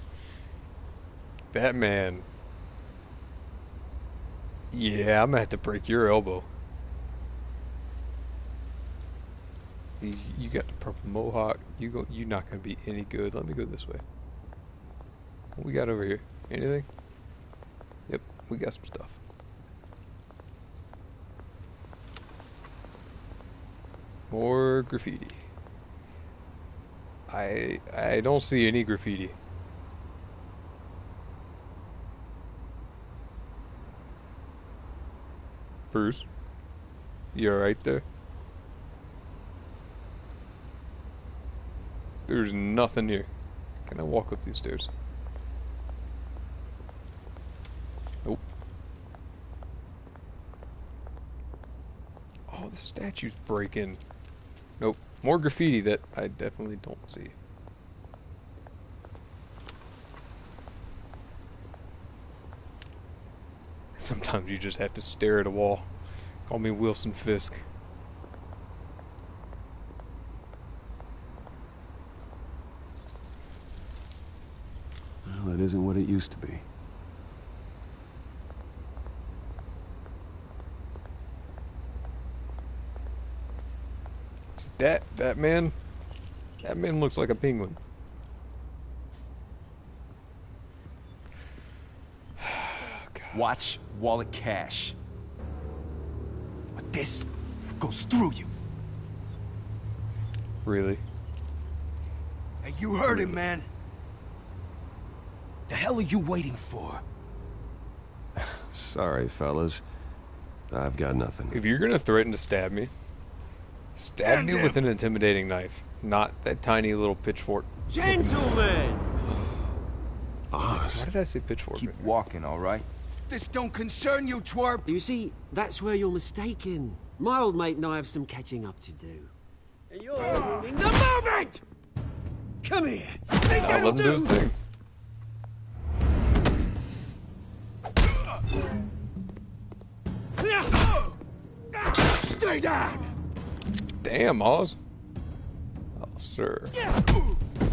That man. Yeah, I'm going to have to break your elbow. You got the purple mohawk. You're not going to be any good. Let me go this way. What we got over here? Anything? Yep, we got some stuff. More graffiti. I don't see any graffiti. Bruce? You alright there? There's nothing here. Can I walk up these stairs? Nope. Oh, the statue's breaking. Nope. More graffiti that I definitely don't see. Sometimes you just have to stare at a wall. Call me Wilson Fisk. Well, it isn't what it used to be. That man looks like a penguin. Watch wallet cash. But this goes through you. Really? Hey, you heard him, man. The hell are you waiting for? Sorry, fellas. I've got nothing. If you're gonna threaten to stab me, stab me with an intimidating knife, not that tiny little pitchfork. Gentlemen! Oz. Why did I say pitchfork? Keep walking, all right? This don't concern you, twerp. You see, that's where you're mistaken. My old mate and I have some catching up to do. And you're ruining the moment! Come here. I'll let him do his thing. Stay down! Damn, Oz. Oh, sir.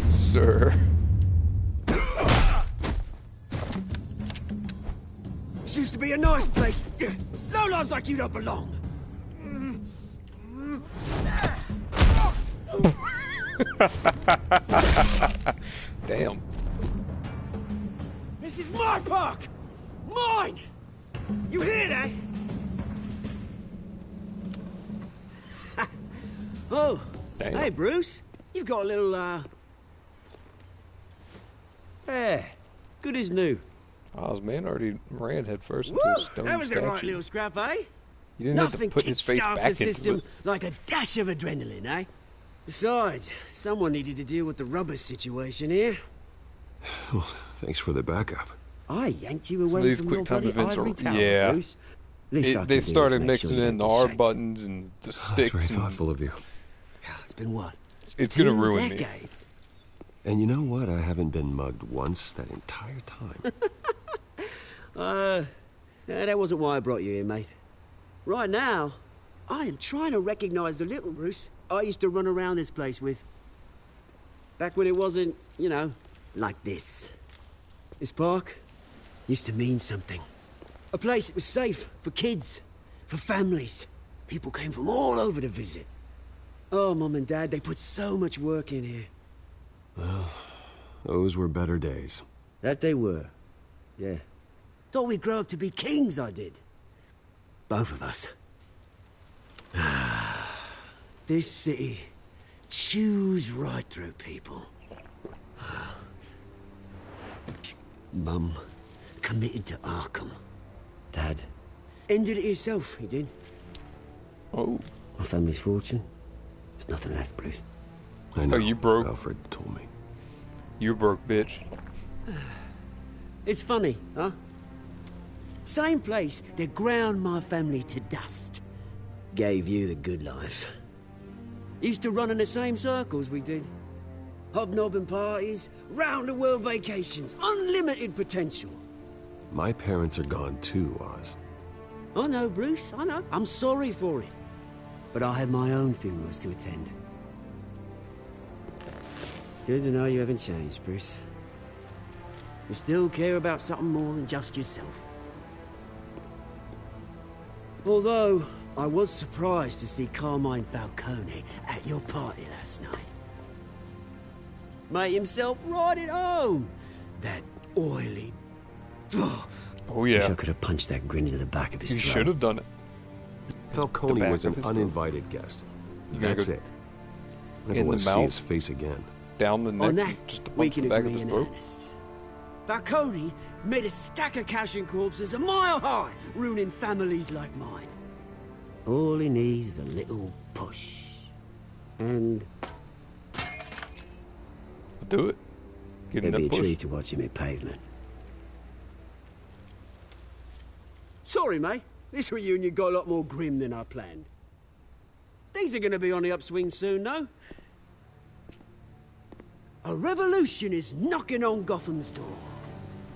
Sir. This used to be a nice place. No lives like you don't belong. Damn. This is my park! Mine! You hear that? Oh, damn. Hey, Bruce. You've got a little, Yeah, good as new. Oz, man, already ran head first Woo! into a stone That was statue. a right little scrap, eh? You didn't Nothing have to put his face kickstarts back the into system it. like a dash of adrenaline, eh? Besides, someone needed to deal with the rubber situation here. Well, thanks for the backup. I yanked you Some of away these from your quick time bloody events ivory are, tower, yeah. Bruce. Least I can do They is started make mixing sure you in the don't get R shanked. buttons and the That's sticks. very And thoughtful of you. It's been what? it's gonna 2 ruin me. decades. And you know what? I haven't been mugged once that entire time. That wasn't why I brought you here, mate. Right now, I am trying to recognize the little Bruce I used to run around this place with. Back when it wasn't, you know, like this. This park used to mean something. A place that was safe for kids, for families. People came from all over to visit. Oh, Mum and Dad, they put so much work in here. Well, those were better days. That they were. Yeah. Thought we'd grow up to be kings, I did. Both of us. This city chews right through people. Mum committed to Arkham. Dad ended it himself, he did. Oh. My family's fortune. There's nothing left, Bruce. I know. Oh, you broke. Alfred told me. You broke, bitch. It's funny, huh? Same place that ground my family to dust. Gave you the good life. Used to run in the same circles we did. Hobnobbing parties, round-the-world vacations, unlimited potential. My parents are gone too, Oz. I know, Bruce, I know. I'm sorry for it. But I had my own funerals to attend. Good to know you haven't changed, Bruce. You still care about something more than just yourself. Although, I was surprised to see Carmine Falcone at your party last night. Made himself right at home. That oily... Oh, yeah. Wish I could have punched that grin to the back of his You throat. should have done it. Falcone was an his uninvited guest. That's it. Never in want the to see mouth? his face again. Down the On neck, that, just to we punch the can back of agree his in throat. earnest. Falcone made a stack of cashing corpses a mile high, ruining families like mine. All he needs is a little push. And... Do it. Give him it'd be that a push. treat to watch him in pavement. Sorry, mate. This reunion got a lot more grim than I planned. Things are going to be on the upswing soon, though. A revolution is knocking on Gotham's door.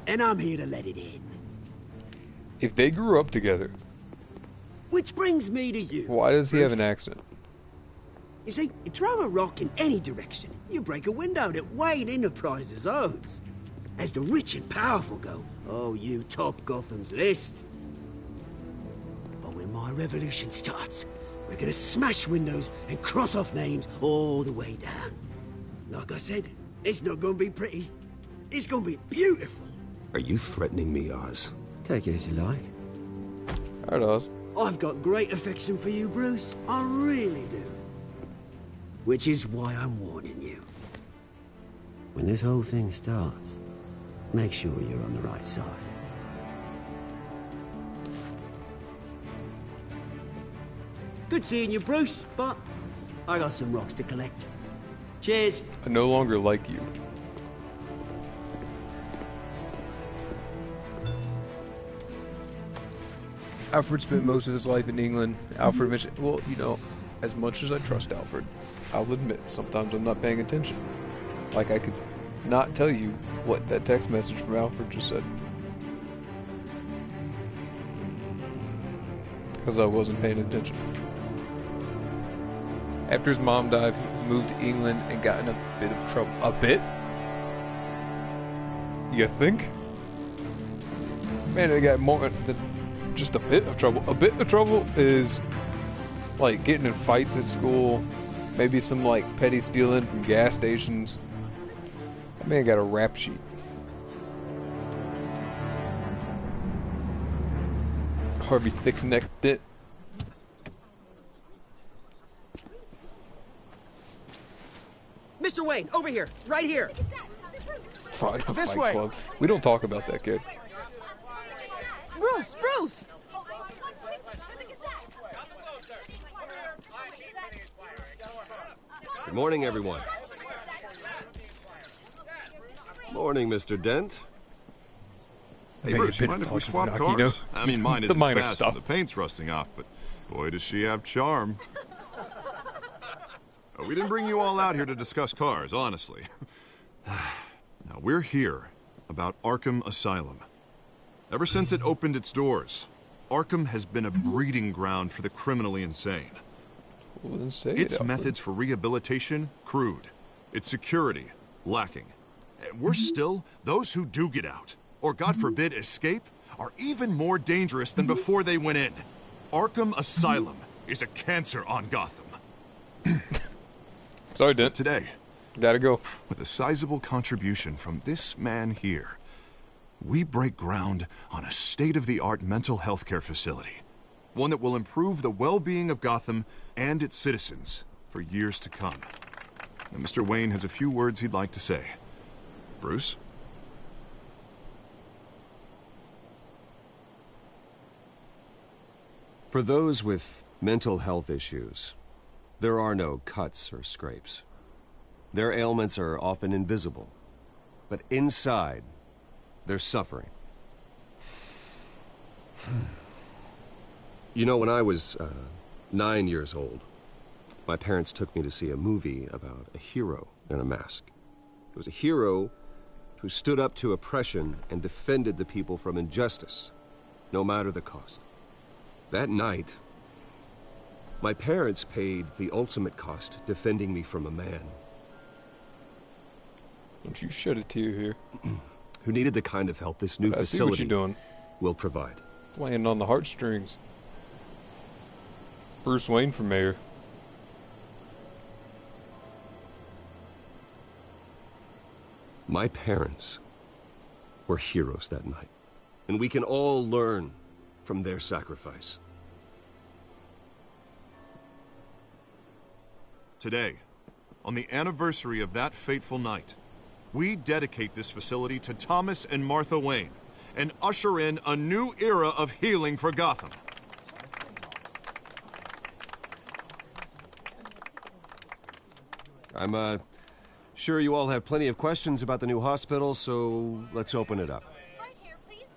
And I'm here to let it in. If they grew up together, Which brings me to you. why does he have an Bruce. accident? You see, you throw a rock in any direction, you break a window that Wayne Enterprises owns. As the rich and powerful go, oh, you top Gotham's list. But when my revolution starts, we're gonna smash windows and cross off names all the way down. Like I said, it's not gonna be pretty. It's gonna be beautiful. Are you threatening me, Oz? Take it as you like. Alright, Oz. I've got great affection for you, Bruce. I really do. Which is why I'm warning you. When this whole thing starts, make sure you're on the right side. Good seeing you, Bruce, but I got some rocks to collect. Cheers. I no longer like you. Alfred spent most of his life in England. Alfred mentioned, well, you know, as much as I trust Alfred, I'll admit sometimes I'm not paying attention. Like I could not tell you what that text message from Alfred just said. Because I wasn't paying attention. After his mom died, he moved to England and got in a bit of trouble. A bit? You think? Man, they got more than just a bit of trouble. A bit of trouble is like getting in fights at school, maybe some like petty stealing from gas stations. That man got a rap sheet. Harvey Thick-Neck bit. Mr. Wayne, over here, right here. This way. Club. We don't talk about that kid. Bruce, Bruce! Good morning, everyone. Morning, Mr. Dent. Hey, Bruce, mind if we swap cars? I mean, mine isn't fast and the paint's rusting off, but boy, does she have charm. We didn't bring you all out here to discuss cars, honestly. Now, we're here about Arkham Asylum. Ever since it opened its doors, Arkham has been a breeding ground for the criminally insane. Well, then say Its it, Alfred. methods for rehabilitation, crude. Its security, lacking. And worse still, those who do get out, or God forbid escape, are even more dangerous than before they went in. Arkham Asylum is a cancer on Gotham. Sorry, Dent. Today, gotta go. With a sizable contribution from this man here, we break ground on a state-of-the-art mental health care facility. One that will improve the well-being of Gotham and its citizens for years to come. Now, Mr. Wayne has a few words he'd like to say. Bruce? For those with mental health issues, there are no cuts or scrapes. Their ailments are often invisible, but inside, they're suffering. You know, when I was 9 years old, my parents took me to see a movie about a hero in a mask. It was a hero who stood up to oppression and defended the people from injustice, no matter the cost. That night, my parents paid the ultimate cost defending me from a man. Don't you shed a tear here. Who needed the kind of help this new I see facility what you're doing. will provide. Playing on the heartstrings. Bruce Wayne for mayor. My parents were heroes that night, and we can all learn from their sacrifice. Today, on the anniversary of that fateful night, we dedicate this facility to Thomas and Martha Wayne and usher in a new era of healing for Gotham. I'm sure you all have plenty of questions about the new hospital, so let's open it up.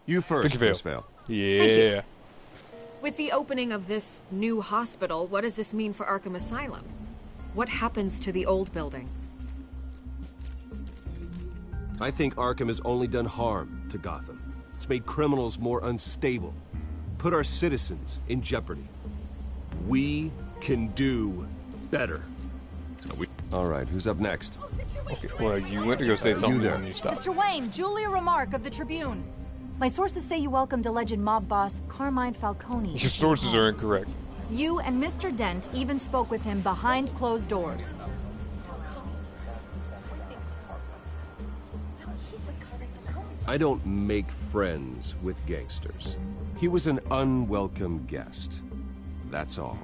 You first, Miss Vale. Yeah. With the opening of this new hospital, what does this mean for Arkham Asylum? What happens to the old building? I think Arkham has only done harm to Gotham. It's made criminals more unstable, put our citizens in jeopardy. We can do better. All right, who's up next? Okay, well, you went to go say something and you stopped. Mr. Wayne, Julia Remark of the Tribune. My sources say you welcomed alleged mob boss Carmine Falcone. Your sources are incorrect. You and Mr. Dent even spoke with him behind closed doors. I don't make friends with gangsters. He was an unwelcome guest. That's all.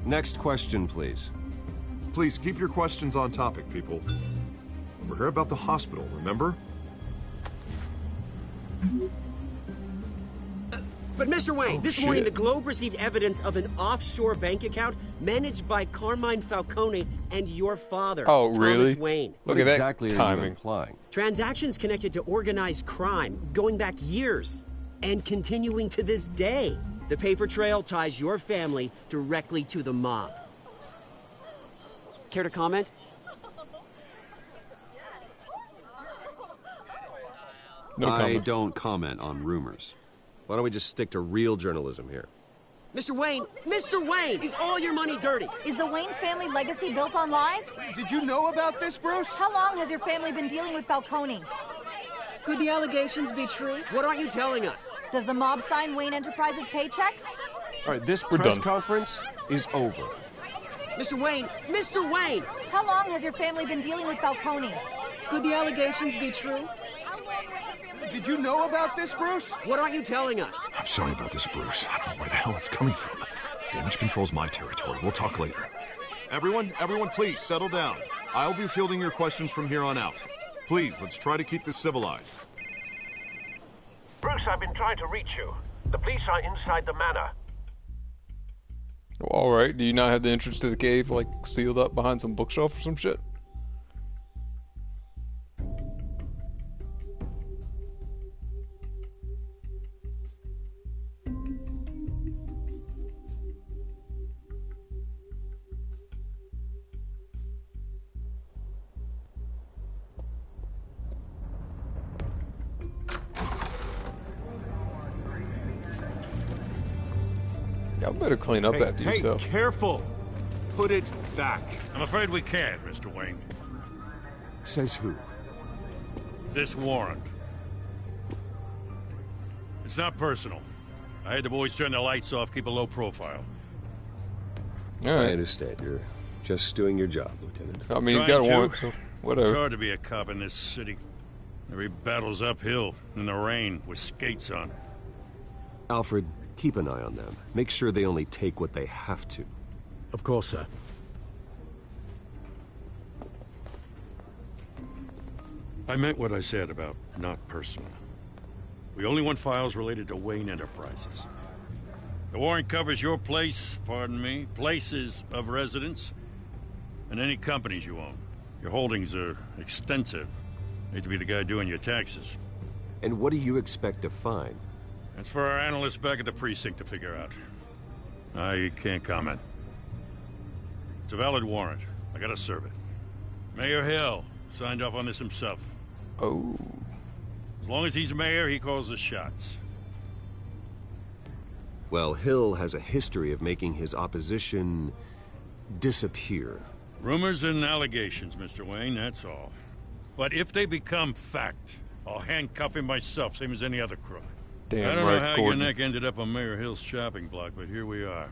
Next question, please. Please keep your questions on topic, people. We're here about the hospital, remember? But Mr. Wayne, this morning the Globe received evidence of an offshore bank account managed by Carmine Falcone and your father, Oh, really? Thomas Wayne. Look at exactly that are you timing. implying? Transactions connected to organized crime, going back years, and continuing to this day. The paper trail ties your family directly to the mob. Care to comment? No I comment. don't comment on rumors. Why don't we just stick to real journalism here? Mr. Wayne, is all your money dirty? Is the Wayne family legacy built on lies? Did you know about this, Bruce? How long has your family been dealing with Falcone? Could the allegations be true? What aren't you telling us? Does the mob sign Wayne Enterprises paychecks? All right, this We're press done. conference is over. Mr. Wayne! How long has your family been dealing with Falcone? Could the allegations be true? Did you know about this, Bruce? What aren't you telling us? I'm sorry about this, Bruce. I don't know where the hell it's coming from. Damage control's my territory. We'll talk later. Everyone, please, settle down. I'll be fielding your questions from here on out. Please, let's try to keep this civilized. Bruce, I've been trying to reach you. The police are inside the manor. Well, alright, do you not have the entrance to the cave, like, sealed up behind some bookshelf or some shit? Y'all better clean up after yourself. Careful! Put it back. I'm afraid we can't, Mr. Wayne. Says who? This warrant. It's not personal. I had the boys turn the lights off, keep a low profile. All right. I understand. You're just doing your job, Lieutenant. I mean, he's got a warrant, so whatever. It's hard to be a cop in this city. Every battle's uphill, in the rain, with skates on. Alfred, keep an eye on them. Make sure they only take what they have to. Of course, sir. I meant what I said about not personal. We only want files related to Wayne Enterprises. The warrant covers your place, pardon me, places of residence, and any companies you own. Your holdings are extensive. Hate to be the guy doing your taxes. And what do you expect to find? That's for our analysts back at the precinct to figure out. I can't comment. It's a valid warrant. I gotta serve it. Mayor Hill signed off on this himself. Oh. As long as he's mayor, he calls the shots. Well, Hill has a history of making his opposition disappear. Rumors and allegations, Mr. Wayne, that's all. But if they become fact, I'll handcuff him myself, same as any other crook. Damn I don't right, know how Gordon. your neck ended up on Mayor Hill's shopping block, but here we are.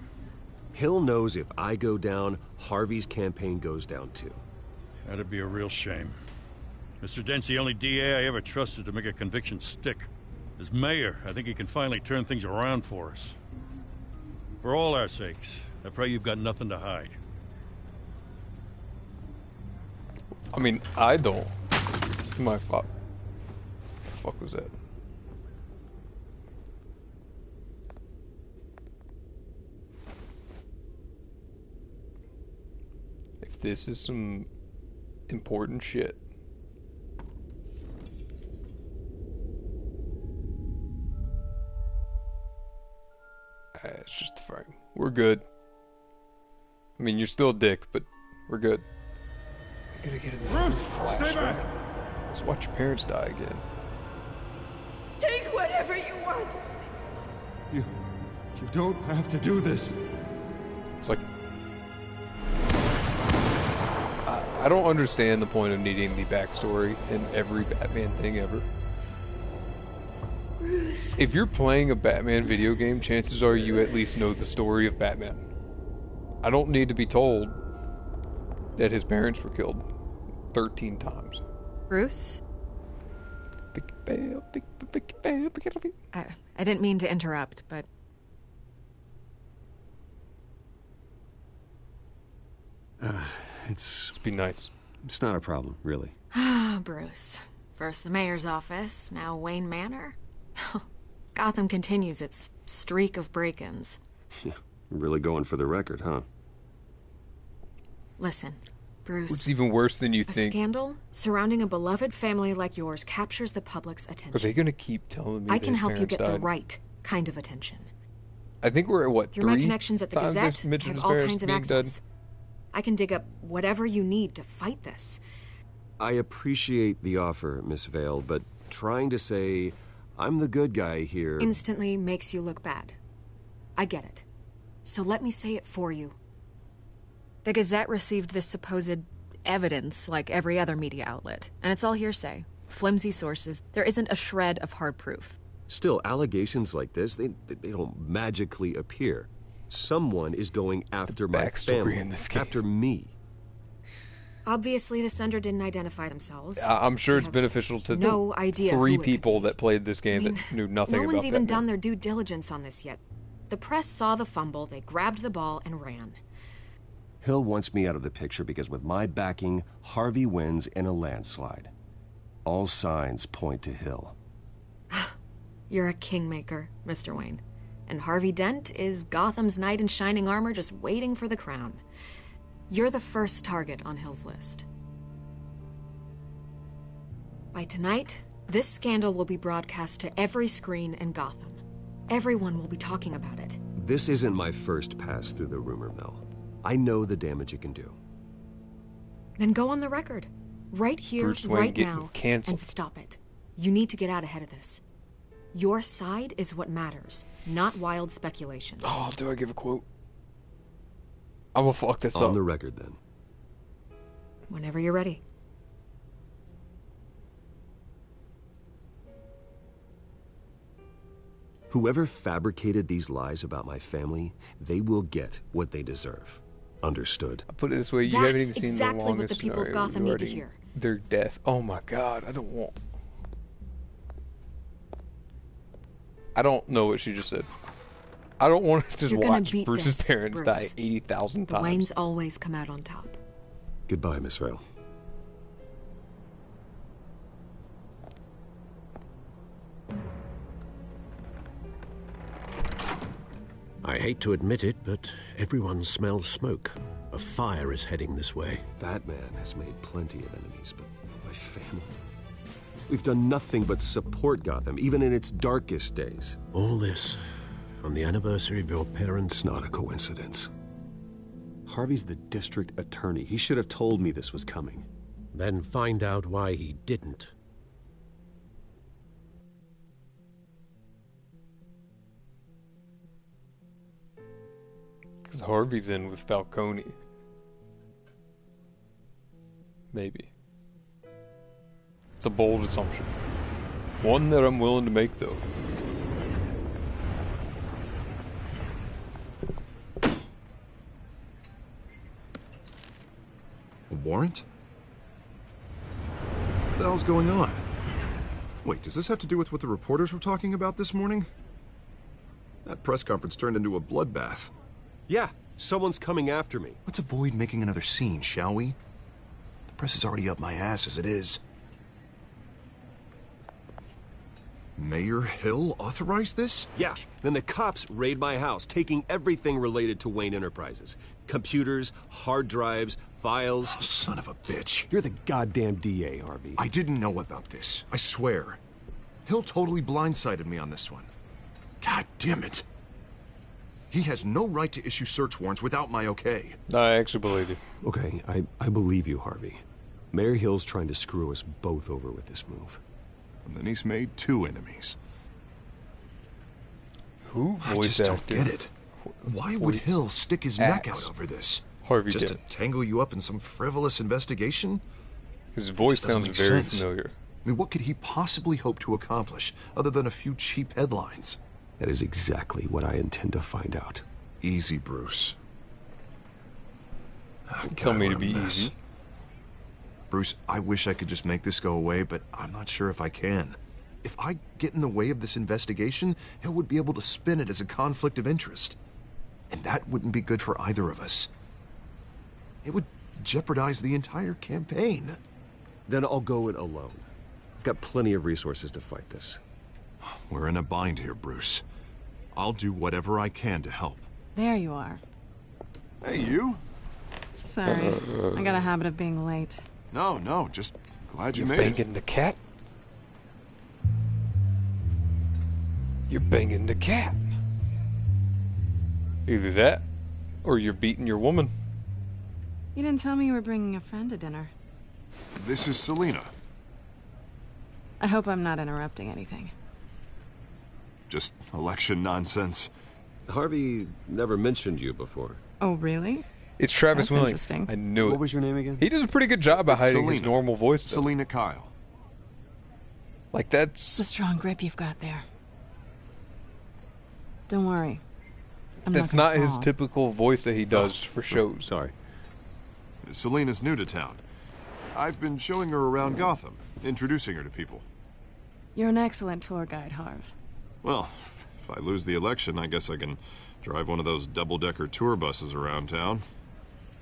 Hill knows if I go down, Harvey's campaign goes down too. That'd be a real shame. Mr. Dent's the only DA I ever trusted to make a conviction stick. As mayor, I think he can finally turn things around for us. For all our sakes, I pray you've got nothing to hide. I mean, I don't. My fuck. The fuck was that? If this is some important shit. It's just the frame. We're good. I mean, you're still a dick, but we're good. You're gonna get in there. Bruce, stay back! Let's watch your parents die again. Take whatever you want. You don't have to do this. It's like... I don't understand the point of needing the backstory in every Batman thing ever. Bruce. If you're playing a Batman video game, chances are you at least know the story of Batman. I don't need to be told that his parents were killed 13 times. Bruce? I didn't mean to interrupt, but... Let's be nice. It's not a problem, really. Ah, Bruce. First the mayor's office, now Wayne Manor. Gotham continues its streak of break-ins. Yeah, really going for the record, huh? Listen, Bruce. It's even worse than you A think. scandal surrounding a beloved family like yours captures the public's attention. Are they gonna keep telling me I that can his help you parents get the died? right kind of attention. I think we're at what, Through my 3 connections at the times Gazette, I've mentioned I his have all parents kinds of being access. dead? I can dig up whatever you need to fight this. I appreciate the offer, Miss Vale, but trying to say I'm the good guy here... Instantly makes you look bad. I get it. So let me say it for you. The Gazette received this supposed evidence like every other media outlet, and it's all hearsay. Flimsy sources. There isn't a shred of hard proof. Still, allegations like this, they don't magically appear. Someone is going after my family, in this game. after me. Obviously, the sender didn't identify themselves. I'm sure it's beneficial to no the idea 3 who it people that played this game I mean, that knew nothing No about one's even Batman. done their due diligence on this yet. The press saw the fumble, they grabbed the ball and ran. Hill wants me out of the picture because with my backing, Harvey wins in a landslide. All signs point to Hill. You're a kingmaker, Mr. Wayne. And Harvey Dent is Gotham's knight in shining armor just waiting for the crown. You're the first target on Hill's list. By tonight, this scandal will be broadcast to every screen in Gotham. Everyone will be talking about it. This isn't my first pass through the rumor mill. I know the damage it can do. Then go on the record. Right here, Bruce Wayne right getting now, canceled. and stop it. You need to get out ahead of this. Your side is what matters, not wild speculation. Oh, do I give a quote? I will fuck this up. On the record, then. Whenever you're ready. Whoever fabricated these lies about my family, they will get what they deserve. Understood? I put it this way, you That's haven't even seen exactly the what longest the people of scenario. Gotham You need to already- hear. Their death. Oh my god, I don't know what she just said. I don't want to just You're gonna watch beat Bruce's this, parents die Bruce. 80,000 The times. Waynes always come out on top. Goodbye, Miss Vale. I hate to admit it, but everyone smells smoke. A fire is heading this way. Batman has made plenty of enemies, but my family... We've done nothing but support Gotham, even in its darkest days. All this on the anniversary of your parents' It's not a coincidence. Harvey's the district attorney. He should have told me this was coming. Then find out why he didn't. Because Harvey's in with Falcone. Maybe. It's a bold assumption. One that I'm willing to make, though. A warrant? What the hell's going on? Wait, does this have to do with what the reporters were talking about this morning? That press conference turned into a bloodbath. Yeah, someone's coming after me. Let's avoid making another scene, shall we? The press is already up my ass as it is. Mayor Hill authorized this? Yeah, then the cops raid my house, taking everything related to Wayne Enterprises. Computers, hard drives, files. Oh, son of a bitch. You're the goddamn DA, Harvey. I didn't know about this. I swear. Hill totally blindsided me on this one. God damn it. He has no right to issue search warrants without my okay. I actually believe you. Okay, I believe you, Harvey. Mayor Hill's trying to screw us both over with this move. And then he's made two enemies. Who I voice just don't acted? get it. Why would Voice Hill stick his neck out over this? Harvey Just did. to tangle you up in some frivolous investigation? His voice Just doesn't sounds make very sense. familiar. I mean, what could he possibly hope to accomplish other than a few cheap headlines? That is exactly what I intend to find out. Easy, Bruce. Tell me to what a be mess. easy. Bruce, I wish I could just make this go away, but I'm not sure if I can. If I get in the way of this investigation, Hill would be able to spin it as a conflict of interest. And that wouldn't be good for either of us. It would jeopardize the entire campaign. Then I'll go it alone. I've got plenty of resources to fight this. We're in a bind here, Bruce. I'll do whatever I can to help. There you are. Hey, you? Sorry. I got a habit of being late. No, just glad you You're made it. banging the cat? You're banging the cat. Either that, or you're beating your woman. You didn't tell me you were bringing a friend to dinner. This is Selina. I hope I'm not interrupting anything. Just election nonsense. Harvey never mentioned you before. Oh, really? It's Travis That's Willing. interesting. I knew it. What was your name again? He does a pretty good job of hiding his Selena. normal voice. Though. Selina Kyle. Like It's that's a strong grip you've got there. Don't worry. I'm that's not not his fall. typical voice that he does for shows. Sorry. Selina's new to town. I've been showing her around Gotham, introducing her to people. You're an excellent tour guide, Harv. Well, if I lose the election, I guess I can drive one of those double-decker tour buses around town.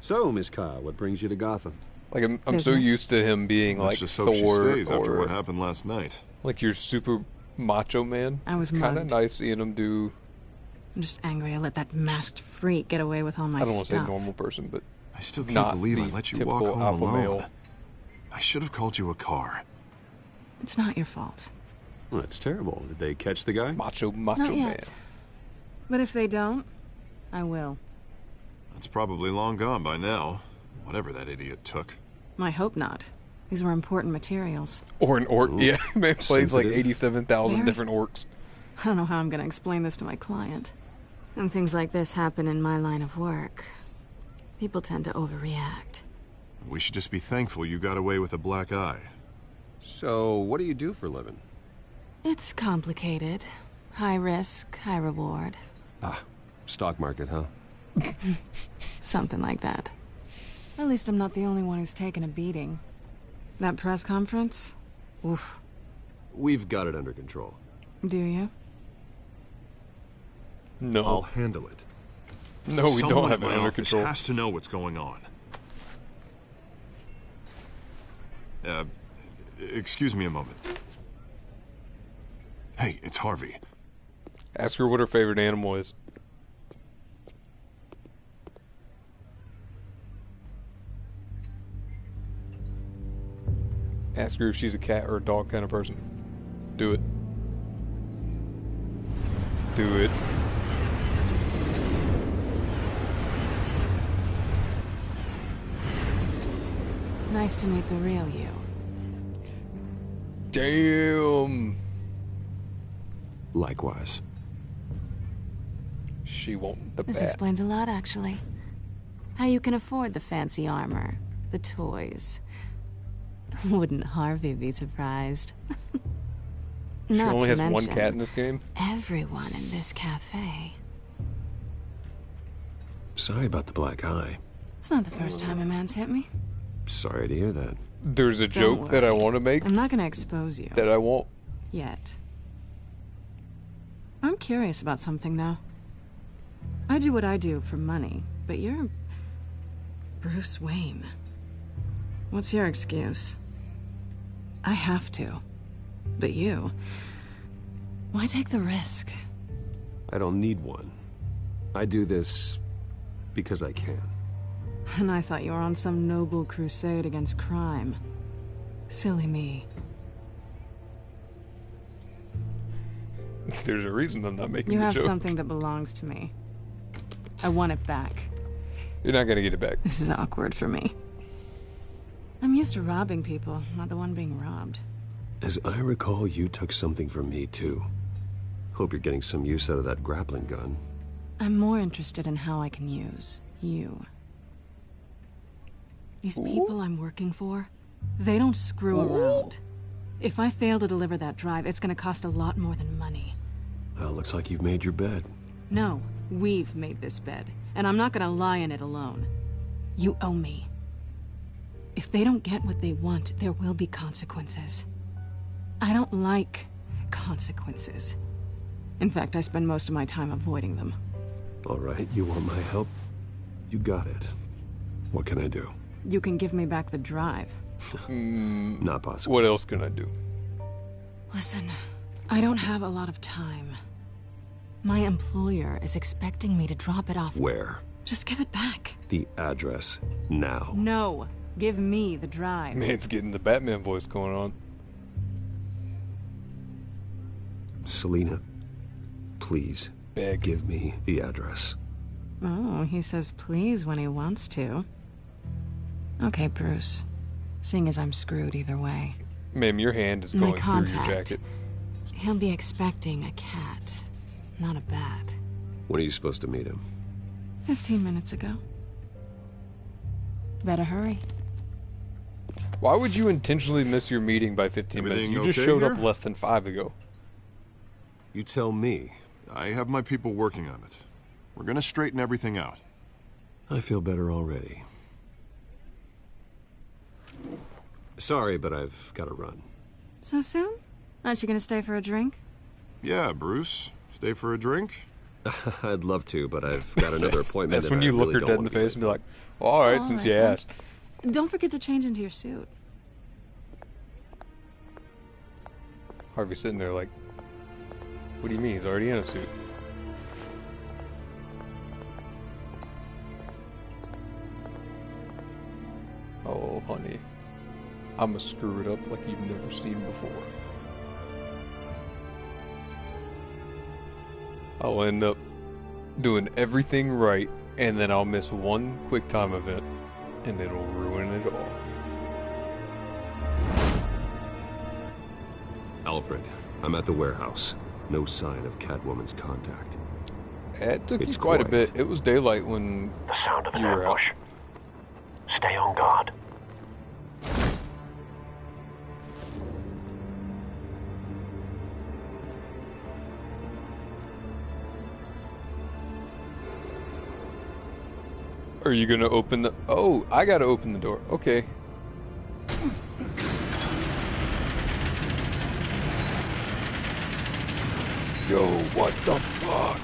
So, Miss Kyle, what brings you to Gotham? Like I'm so Business. used to him being Let's like just hope she Thor stays after or what happened last night. like your super macho man. I was kind of mugged. nice seeing him do. I'm just angry I let that masked freak get away with all my I don't want to say stuff. normal person, but I still can't not believe I the let you walk typical home alpha alone. male. I should have called you a car. It's not your fault. Well, that's terrible. Did they catch the guy? Macho Not man. yet. But if they don't, I will. That's probably long gone by now. Whatever that idiot took. I hope not. These were important materials. Or an orc. Ooh, Yeah, man plays like sensitive. 87,000 Very. different orcs. I don't know how I'm gonna explain this to my client. When things like this happen in my line of work, people tend to overreact. We should just be thankful you got away with a black eye. So, what do you do for a living? It's complicated. High risk, high reward. Ah, stock market, huh? Something like that. At least I'm not the only one who's taken a beating. That press conference? Oof. We've got it under control. Do you? No. I'll handle it. No, we Someone don't have at it my under office control. has to know what's going on. Excuse me a moment. Hey, it's Harvey. Ask her what her favorite animal is. Ask her if she's a cat or a dog kind of person. Do it. Do it. Nice to meet the real you. Damn. Likewise. She won't the This bat. explains a lot, actually. How you can afford the fancy armor, the toys. Wouldn't Harvey be surprised? She Not only to has mention one cat in this game? everyone in this cafe. Sorry about the black eye. It's not the first time a man's hit me. Sorry to hear that. There's a Don't joke that I want to make I'm not gonna expose you. that I won't. Yet. I'm curious about something, though. I do what I do for money, but you're Bruce Wayne. What's your excuse? I have to. But you... why take the risk? I don't need one. I do this because I can. And I thought you were on some noble crusade against crime. Silly me. There's a reason I'm not making You the have joke. something that belongs to me. I want it back. You're not gonna get it back. This is awkward for me. I'm used to robbing people, not the one being robbed. As I recall, you took something from me, too. Hope you're getting some use out of that grappling gun. I'm more interested in how I can use you. These people I'm working for, they don't screw around. If I fail to deliver that drive, it's gonna cost a lot more than money. Well, looks like you've made your bed. No, we've made this bed, and I'm not gonna lie in it alone. You owe me. If they don't get what they want, there will be consequences. I don't like consequences. In fact, I spend most of my time avoiding them. All right, you want my help? You got it. What can I do? You can give me back the drive. Not possible. What else can I do? Listen, I don't have a lot of time. My employer is expecting me to drop it off. Where? Just give it back. The address. Now. No, give me the drive. Man's getting the Batman voice going on. Selina, please. Beg. Give me the address. Oh, he says please when he wants to. Okay, Bruce. Seeing as I'm screwed either way. Ma'am, your hand is My going through your contact. jacket. He'll be expecting a cat, not a bat. When are you supposed to meet him? 15 minutes ago. Better hurry. Why would you intentionally miss your meeting by 15 minutes? Everything You just okay showed here? up less than 5 ago. You tell me. I have my people working on it. We're gonna straighten everything out. I feel better already. Sorry, but I've got to run. So soon? Aren't you gonna stay for a drink? Yeah, Bruce. Stay for a drink? I'd love to, but I've got another appointment. That's when and you I look really her don't dead in wanna the be face and be like, well, alright, since you then. asked. Don't forget to change into your suit. Harvey's sitting there like, what do you mean? He's already in a suit. Oh, honey. I'ma screw it up like you've never seen before. I'll end up doing everything right, and then I'll miss one quick time event, and it'll ruin it all. Alfred, I'm at the warehouse. No sign of Catwoman's contact. It took It's you quite a quiet. bit. It was daylight when The sound of an you were out. ambush. Stay on guard. Are you gonna open the... Oh, I gotta open the door. Okay. Yo, what the fuck?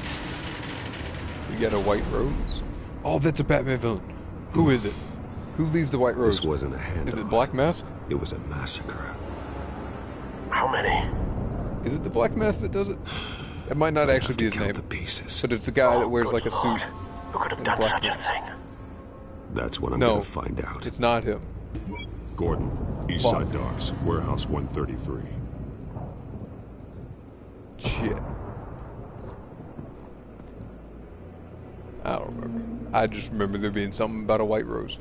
We got a white rose. Oh, that's a Batman villain. Who is it? Who leaves the white rose? This wasn't a handoff. Is it Black Mask? It was a massacre. How many? Is it the Black Mask that does it? It might not actually be his name. But it's the guy that wears like a suit. Who could have and done black such a mask. thing? That's what I'm No, gonna find out. It's not him. Gordon, Eastside Docks, Warehouse 133. Shit. I don't remember. I just remember there being something about a white rose.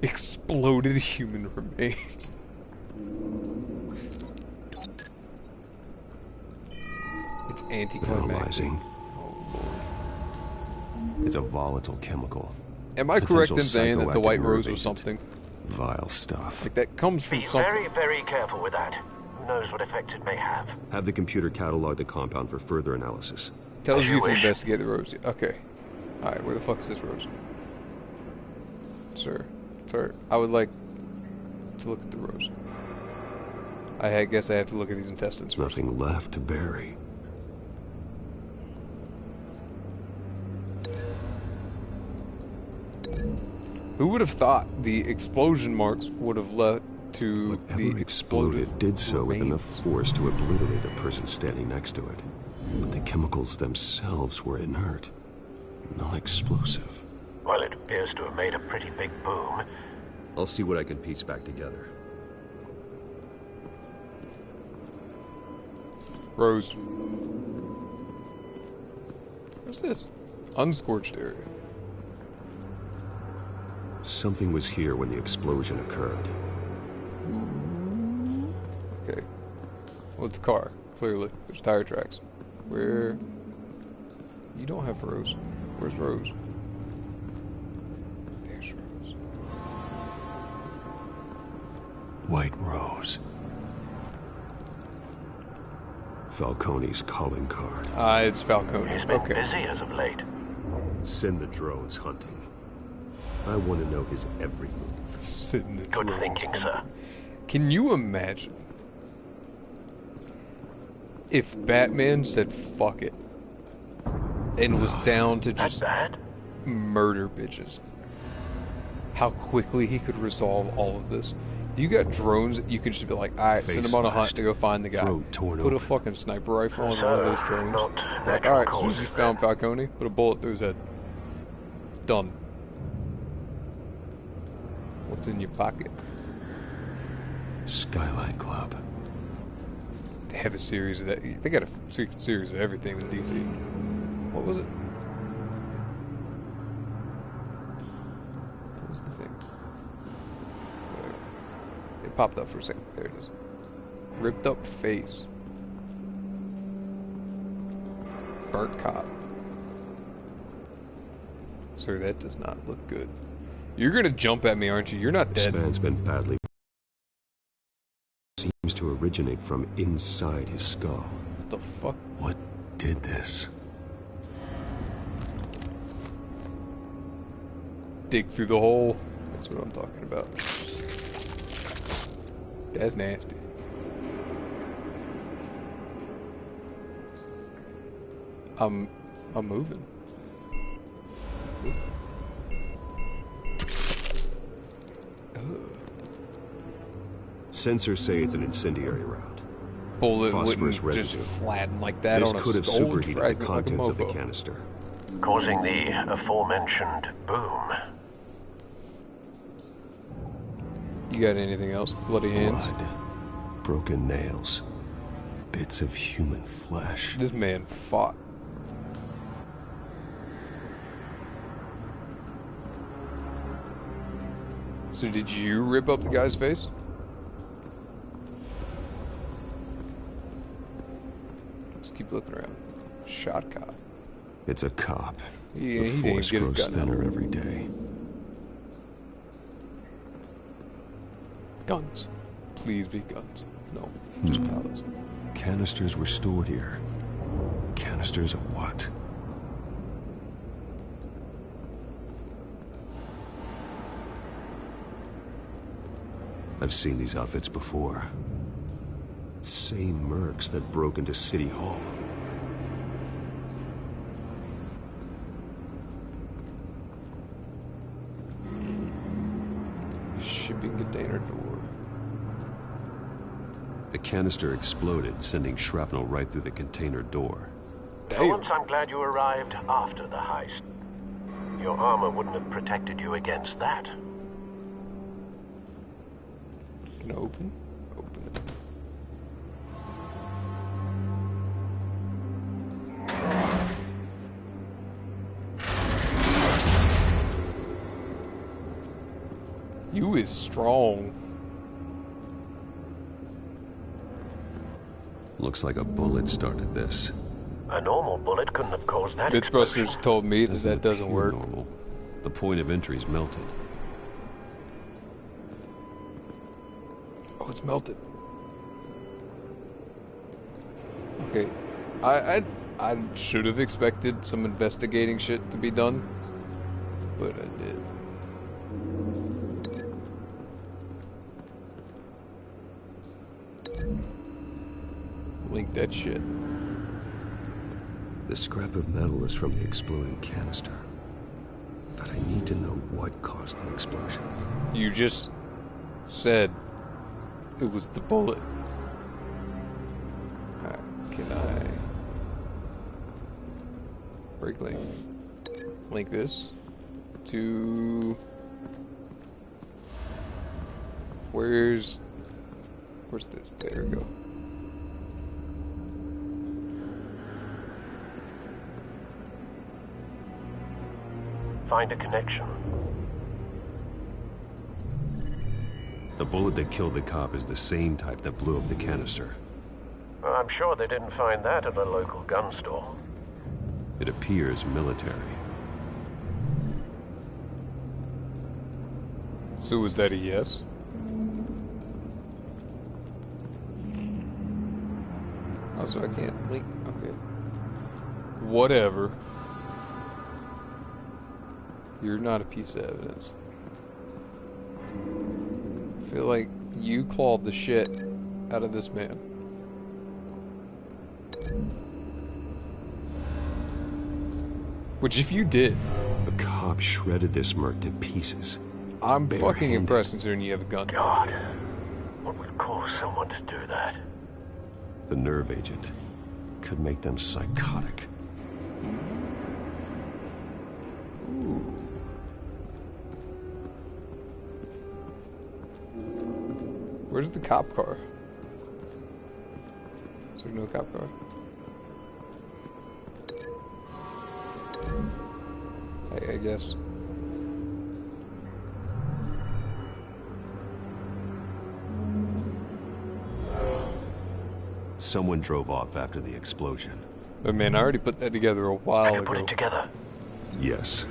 Exploded human remains. It's anticlimactic. Analyzing. It's a volatile chemical. Am I correct in Potential saying that the white psychoactive rose nerve was something? Vile stuff. Like that comes from Be something. very, very careful with that. Who knows what effect it may have? Have the computer catalog the compound for further analysis. Tells As you you to wish. investigate the rose. Okay. Alright, where the fuck is this rose? Sir, I would like to look at the rose. I guess I have to look at these intestines first. Nothing left to bury. Who would have thought the explosion marks would have led to Whatever the exploded did so with remains? enough force to obliterate the person standing next to it. But the chemicals themselves were inert, non-explosive. Well, it appears to have made a pretty big boom. I'll see what I can piece back together. Rose. What's this? Unscorched area. Something was here when the explosion occurred. Okay. Well, it's a car, clearly. There's tire tracks. Where... You don't have Rose. Where's Rose? There's Rose. White Rose. Falcone's calling card. Ah, it's Falcone. He's been Okay. busy as of late. Send the drones hunting. I want to know his every move. Sitting the Good drones thinking, hunting. sir. Can you imagine if Batman said fuck it and was down to just murder bitches? How quickly he could resolve all of this. You got drones that you can just be like, alright, send Face them on a hunt slashed, to go find the guy. throat torn Put a open. fucking sniper rifle on one of those drones. not Like, natural alright, as soon as you causes found Falcone, put a bullet through his head. Done. What's in your pocket? Skylight Club. They have a series of that. They got a series of everything in DC. What was it? What was the thing? It popped up for a second. There it is. Ripped up face. Burnt cop. Sir, that does not look good. You're gonna jump at me, aren't you? You're not This dead. man's been badly. Seems to originate from inside his skull. What the fuck? What did this? Dig through the hole. That's what I'm talking about. That's nasty. I'm moving. Sensors say it's an incendiary round. Bullet Phosphorus wouldn't just residue. flatten like that This on a could have stolen superheated the fragment like a contents of the mofo. canister. Causing the aforementioned boom. You got anything else? Bloody hands? Blood, broken nails, bits of human flesh. This man fought. So did you rip up the guy's face? keep looking around. Shot cop. It's a cop. Yeah, The he force didn't get his grows gun out. thinner every day. Guns. Please be guns. No, just pallets. Canisters were stored here. Canisters of what? I've seen these outfits before. Same mercs that broke into City Hall. Shipping container door. The canister exploded, sending shrapnel right through the container door. For once, I'm glad you arrived after the heist. Your armor wouldn't have protected you against that. Can I open? Open it. You is strong. Looks like a bullet started this. A normal bullet couldn't have caused that. Mythbusters told me that doesn't work. Normal. The point of entry's melted. Oh, it's melted. Okay, I should have expected some investigating shit to be done, but I did. Link that shit. The scrap of metal is from the exploding canister. But I need to know what caused the explosion. You just said it was the bullet. Can I break link? Link this to where's this? There we go. Find a connection. The bullet that killed the cop is the same type that blew up the canister. I'm sure they didn't find that at a local gun store. It appears military. So was that a yes? Oh, so I can't link. Okay. Whatever. You're not a piece of evidence. I feel like you clawed the shit out of this man. Which if you did... A cop shredded this merc to pieces. I'm fucking impressed considering you have a gun. God, what would cause someone to do that? The nerve agent could make them psychotic. Ooh. Where's the cop car? Is there no cop car? I guess. Someone drove off after the explosion. But man, I already put that together a while ago. Put it together. Yes.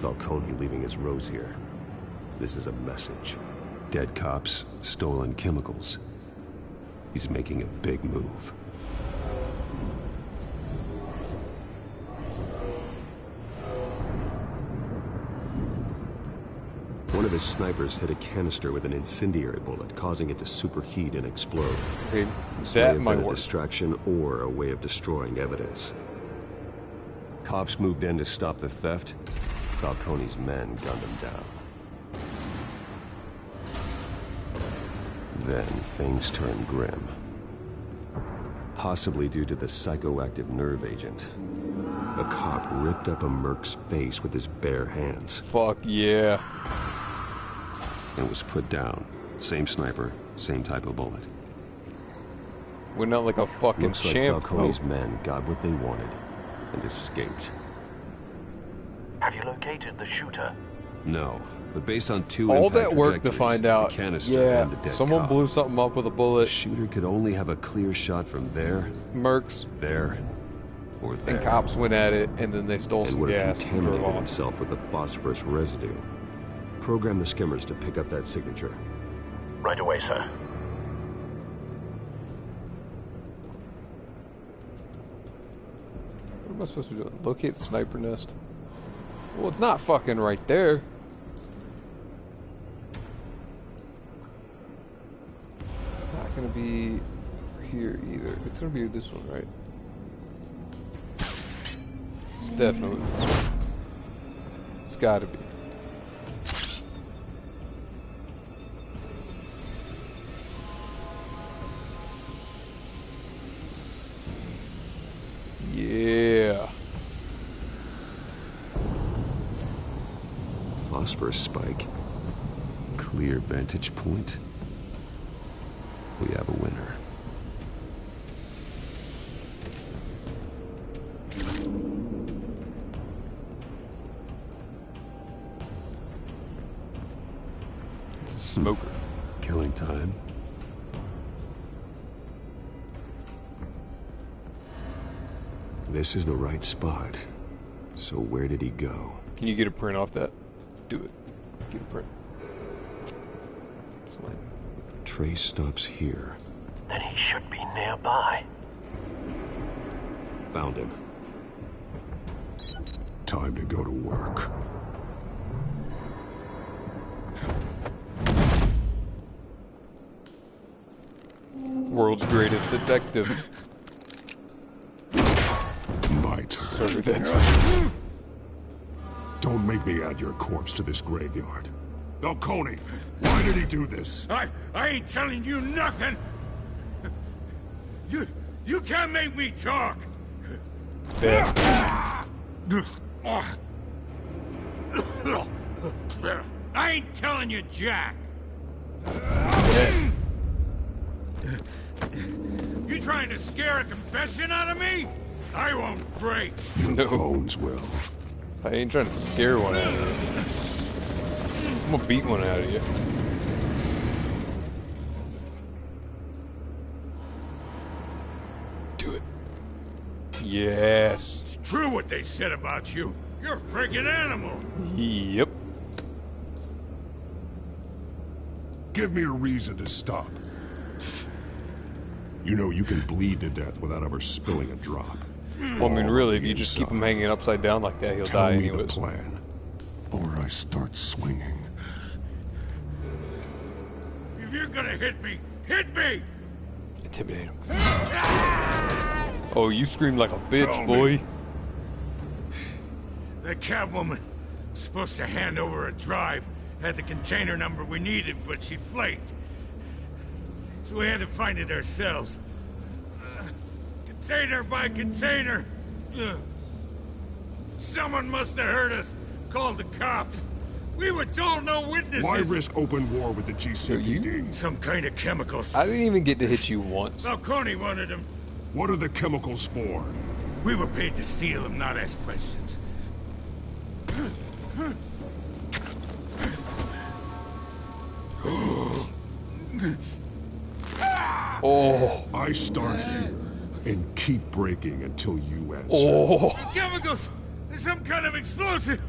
Falcone leaving his rose here. This is a message. Dead cops, stolen chemicals. He's making a big move. One of his snipers hit a canister with an incendiary bullet, causing it to superheat and explode. Okay, This that may might have been a work. distraction or a way of destroying evidence. Cops moved in to stop the theft. Falcone's men gunned him down. Then things turned grim. Possibly due to the psychoactive nerve agent. A cop ripped up a merc's face with his bare hands. Fuck yeah. And was put down. Same sniper, same type of bullet. Went out like a fucking Looks like champ. Falcone's men got what they wanted and escaped. Have you located the shooter? No, but based on two All impact that work to trajectories, find out, the canister yeah, and the dead someone cop, blew something up with a the bullet. shooter could only have a clear shot from there, Mercs, there, or there. and cops went at it, and then they stole And some would have gas and drove contaminated off. himself with the phosphorus residue. Program the skimmers to pick up that signature. Right away, sir. What am I supposed to be doing? Locate the sniper nest? Well, it's not fucking right there. It's not gonna be here either. It's gonna be this one, right? It's definitely this one. It's gotta be. Yeah. Phosphorus spike. Clear vantage point. We have a winner. It's a smoker. Killing time. This is the right spot. So where did he go? Can you get a print off that? Do it. Get a print. Slide. Trace stops here. Then he should be nearby. Found him. Time to go to work. World's greatest detective. My turn. Sorry, that's right. Don't make me add your corpse to this graveyard. Falcone, why did he do this? I ain't telling you nothing. You can't make me talk. Yeah. I ain't telling you, Jack. Yeah. You trying to scare a confession out of me? I won't break. Your bones will. I ain't trying to scare one out of you. I'm gonna beat one out of you. Do it. Yes. It's true what they said about you. You're a freaking animal. Yep. Give me a reason to stop. You know you can bleed to death without ever spilling a drop. Well, I mean, really, if you just keep him hanging upside down like that, he'll die Tell me anyways. the plan, or I start swinging. If you're gonna hit me, hit me! Intimidate him. Oh, you screamed like a bitch, Tell boy. me. The Catwoman was supposed to hand over a drive. Had the container number we needed, but she flaked. So we had to find it ourselves. Container by container. Someone must have heard us. Called the cops. We were told no witnesses. Why risk open war with the GCPD? Some kind of chemicals. I didn't even get to hit you once. Falcone wanted them. What are the chemicals for? We were paid to steal them, not ask questions. Oh. I start here and keep breaking until you answer. Oh. The chemicals! There's some kind of explosive!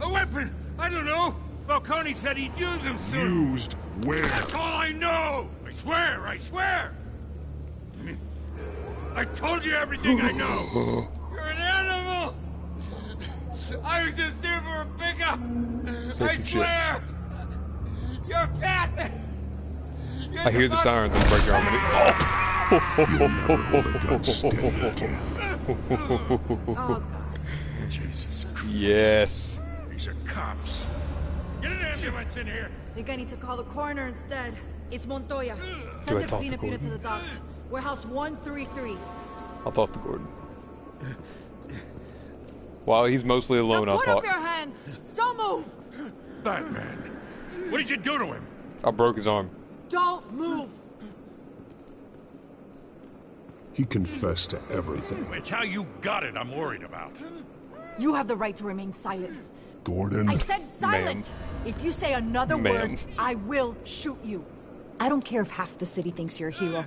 A weapon! I don't know! Falcone said he'd use them soon. Used where? That's all I know! I swear, I swear! I told you everything I know! You're an animal! I was just here for a pickup! Say I some swear! You're fat! You're I hear the sirens and break your arm. You'll never hold a gun steady again. Oh, Jesus Christ. Yes. These are cops. Get an ambulance in here! Think I need to call the coroner instead. It's Montoya. Do I Send the talk to cleanup unit to Gordon? the docks. Warehouse 133. I'll talk to Gordon. While he's mostly alone, Now I'll put up talk. your hands! Don't move! Batman, what did you do to him? I broke his arm. Don't move! He confessed to everything. It's how you got it I'm worried about. You have the right to remain silent. Gordon. I said silent! If you say another word, I will shoot you. I don't care if half the city thinks you're a hero.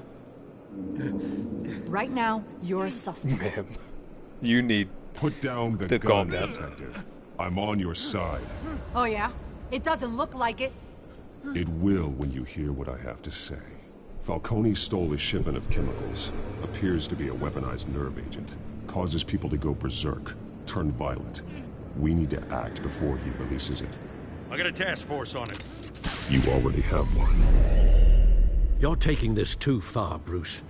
Right now, you're a suspect. Ma'am, you need Put down the gun, Detective. I'm on your side. Oh yeah? It doesn't look like it. It will when you hear what I have to say. Falcone stole a shipment of chemicals. Appears to be a weaponized nerve agent. Causes people to go berserk, turn violent. We need to act before he releases it. I got a task force on it. You already have one. You're taking this too far, Bruce.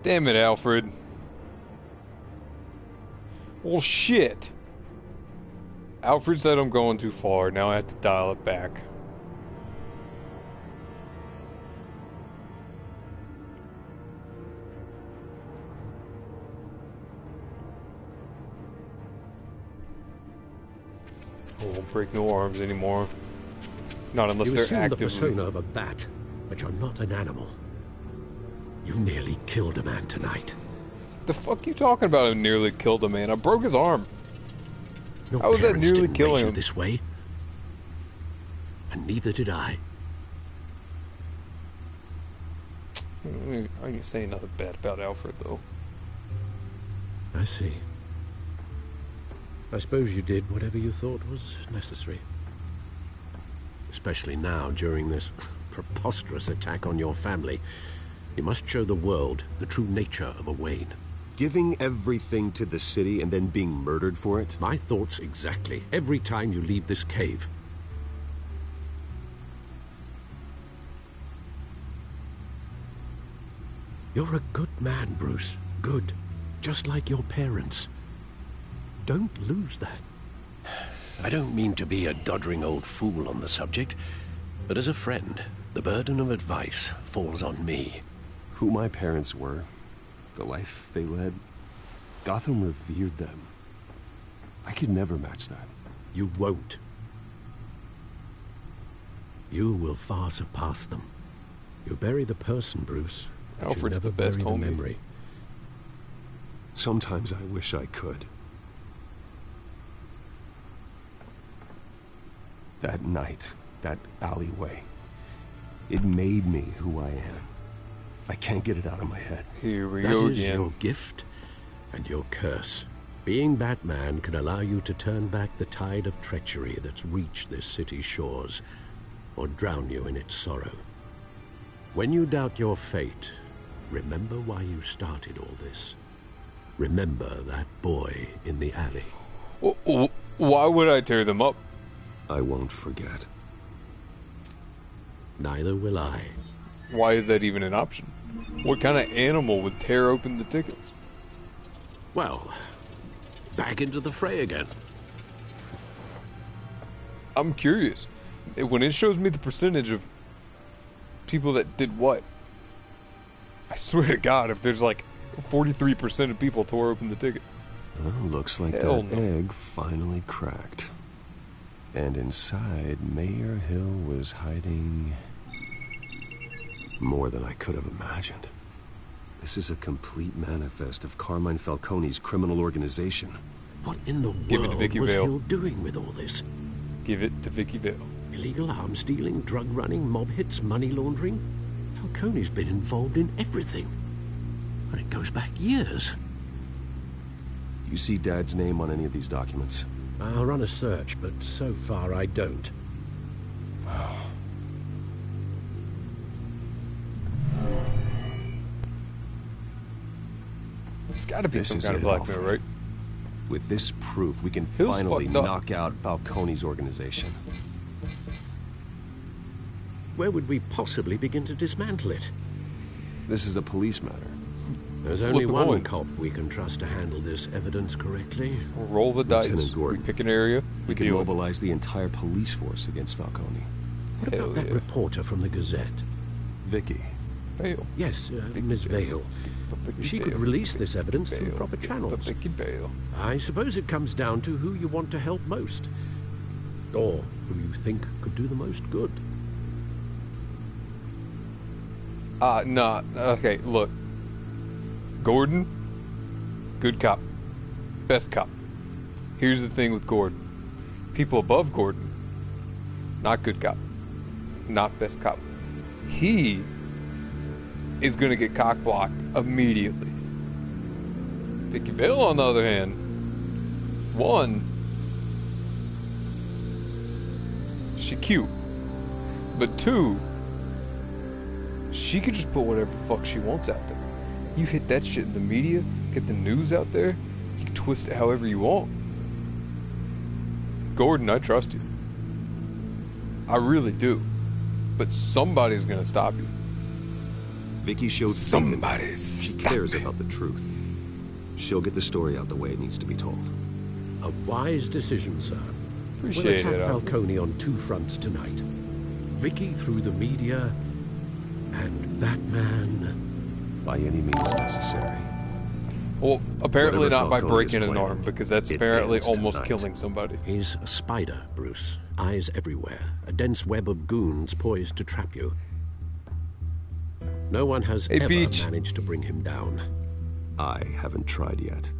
Damn it, Alfred. Well, shit. Alfred said I'm going too far. Now I have to dial it back. I won't break no arms anymore. Not unless you they're assume actively... the persona of a bat, but you're not an animal. You nearly killed a man tonight. The fuck you talking about? I nearly killed a man. I broke his arm. Your How was that parents nearly didn't killing raise you him? this way, and neither did I. I ain't saying nothing bad about Alfred, though. I see. I suppose you did whatever you thought was necessary. Especially now, during this preposterous attack on your family. You must show the world the true nature of a Wayne. Giving everything to the city and then being murdered for it? My thoughts exactly. Every time you leave this cave. You're a good man, Bruce. Good. Just like your parents. Don't lose that. I don't mean to be a doddering old fool on the subject, but as a friend, the burden of advice falls on me. Who my parents were, the life they led, Gotham revered them. I could never match that. You won't. You will far surpass them. You bury the person, Bruce. Alfred's never the best bury homie. the memory. Sometimes I wish I could. That night, that alleyway, it made me who I am. I can't get it out of my head. Here we That go is again. your gift and your curse. Being Batman can allow you to turn back the tide of treachery that's reached this city's shores, or drown you in its sorrow. When you doubt your fate, remember why you started all this. Remember that boy in the alley. Why would I tear them up? I won't forget. Neither will I. Why is that even an option? What kind of animal would tear open the tickets? Well, back into the fray again. I'm curious. When it shows me the percentage of people that did what, I swear to God, if there's like 43% of people tore open the tickets. Well, looks like Hell that no. egg finally cracked. And inside, Mayor Hill was hiding more than I could have imagined. This is a complete manifest of Carmine Falcone's criminal organization. What in the Give it to world Vicky was Vale. Hill doing with all this? Give it to Vicky Vale. Illegal arms dealing, drug running, mob hits, money laundering. Falcone's been involved in everything. And it goes back years. You see Dad's name on any of these documents? I'll run a search, but so far I don't. It's gotta be This some is kind of it, blackmail, Alfred. right? With this proof, we can Hill's finally fucked up. knock out Falcone's organization. Where would we possibly begin to dismantle it? This is a police matter. There's Flip only a one coin. cop we can trust to handle this evidence correctly. We'll roll the dice. Lieutenant Gordon. We pick an area. We We can deal with it. mobilize the entire police force against Falcone. What Hell about that yeah. reporter from the Gazette? Vicky. Vale. Yes, Miss Vale. She could release this evidence through Vale. proper channels. Vicky Vale. I suppose it comes down to who you want to help most. Or who you think could do the most good. Nah. Okay, look. Gordon, good cop. Best cop. Here's the thing with Gordon. People above Gordon, not good cop, not best cop. He is going to get cock-blocked immediately. Vicky Vale, on the other hand, one, she cute, but two, she could just put whatever the fuck she wants out there. You hit that shit in the media, get the news out there, you can twist it however you want. Gordon, I trust you. I really do. But somebody's gonna stop you. Vicky showed somebody's. She cares about the truth. She'll get the story out the way it needs to be told. A wise decision, sir. Appreciate we'll it. attack Falcone on two fronts tonight. Vicky through the media, and Batman by any means necessary. Well, apparently Whatever not by Falcone breaking is an planning, arm, because that's it apparently ends almost tonight. killing somebody. He's a spider, Bruce. Eyes everywhere. A dense web of goons poised to trap you. No one has ever managed to bring him down. I haven't tried yet.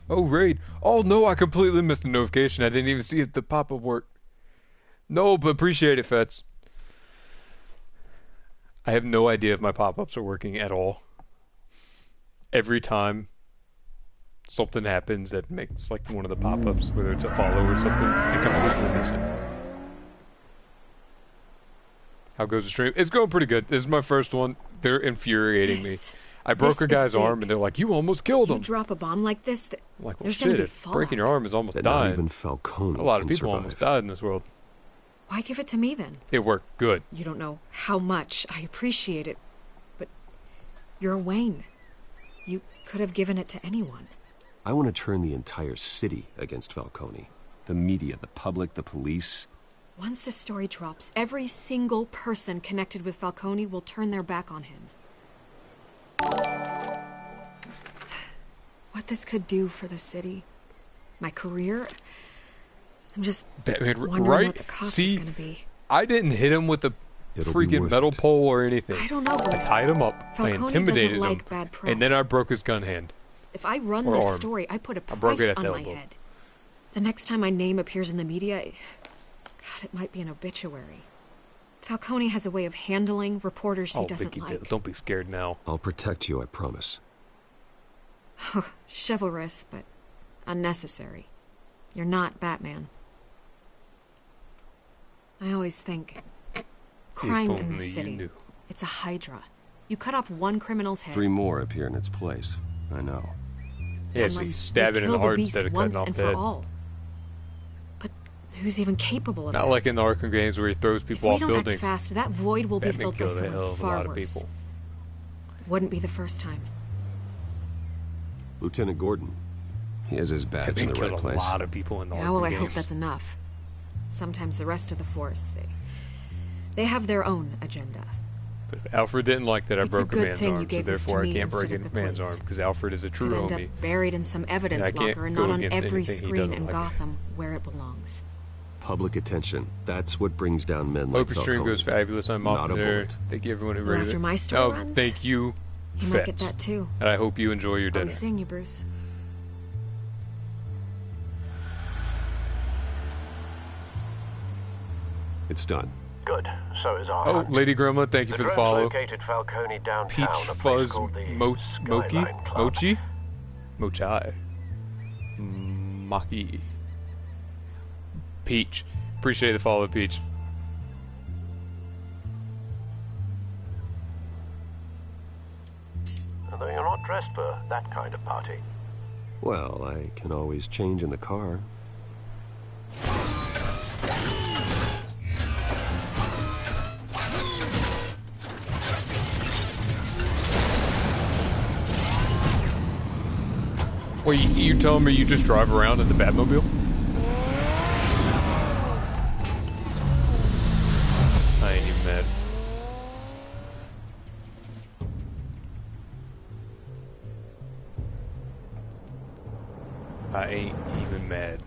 Oh, raid. Oh, no, I completely missed the notification. I didn't even see if the pop-up worked. No, but appreciate it, Fets. I have no idea if my pop-ups are working at all. Every time something happens that makes like one of the pop-ups, whether it's a follow or something, it completely missing. How goes the stream? It's going pretty good. This is my first one. They're infuriating me. I broke a guy's arm, and they're like, "You almost killed him." You drop a bomb like this, I'm like, well, there's gonna shit, be if fallout. breaking your arm is almost That not dying. even Falcone A lot of can people survive. almost died in this world. Why give it to me then? It worked good. You don't know how much I appreciate it, but you're Wayne. You could have given it to anyone. I want to turn the entire city against Falcone. The media, the public, the police. Once this story drops, every single person connected with Falcone will turn their back on him. What this could do for the city, my career, I'm just wondering what the cost is going to be. I didn't hit him with a freaking metal pole or anything. I don't know, Bruce. I tied him up. Falcone I intimidated doesn't like him, bad press. and then I broke his gun hand. If I run Or this arm. story, I put a I broke price it at on the my elbow. head. The next time my name appears in the media, God, it might be an obituary. Falcone has a way of handling reporters he doesn't Vicky, like. don't be scared now. I'll protect you, I promise. Chivalrous, but unnecessary. You're not Batman. I always think, crime in the city, it's a hydra. You cut off one criminal's head. 3 more appear in its place. I know. Yeah, so you stab it in the heart instead of cutting off the head. All. But who's even capable of that? Not like in the Arkham games where he throws people off If we don't buildings. act fast, that void will be Batman filled by killed a hell someone of a far lot of worse. people. Wouldn't be the first time. Lieutenant Gordon. He has his badge in Batman the killed right a place. lot of people in the Yeah, Arkham well, I games. hope that's enough. Sometimes the rest of the force, they have their own agenda. But if Alfred didn't like that I It's a broke a good man's thing you arm, so gave this to therefore I me can't break instead a of the man's police. arm, because Alfred is a true Could end homie. up buried in some evidence And I can't locker and go not on against every anything he screen doesn't in like. Gotham where it belongs. Public attention. That's what brings down men Hope like your stream Falcone. goes fabulous. I'm Not off a there. bullet. Thank you everyone who Well, rated after it. my story Oh, runs, thank you, You might get Fetz. that too. And I hope you enjoy your I'll dinner. be seeing you, Bruce. It's done. Good. So is our Oh, hunt. Lady Gremlin, thank you for the drones follow. located Falcone downtown, Peach a place Fuzz called the Mochi? Skyline Club. Mochi? Mochai. Maki. Peach. Appreciate the follow, Peach. Although you're not dressed for that kind of party. Well, I can always change in the car. Wait, you telling me you just drive around in the Batmobile? I ain't even mad. I ain't even mad.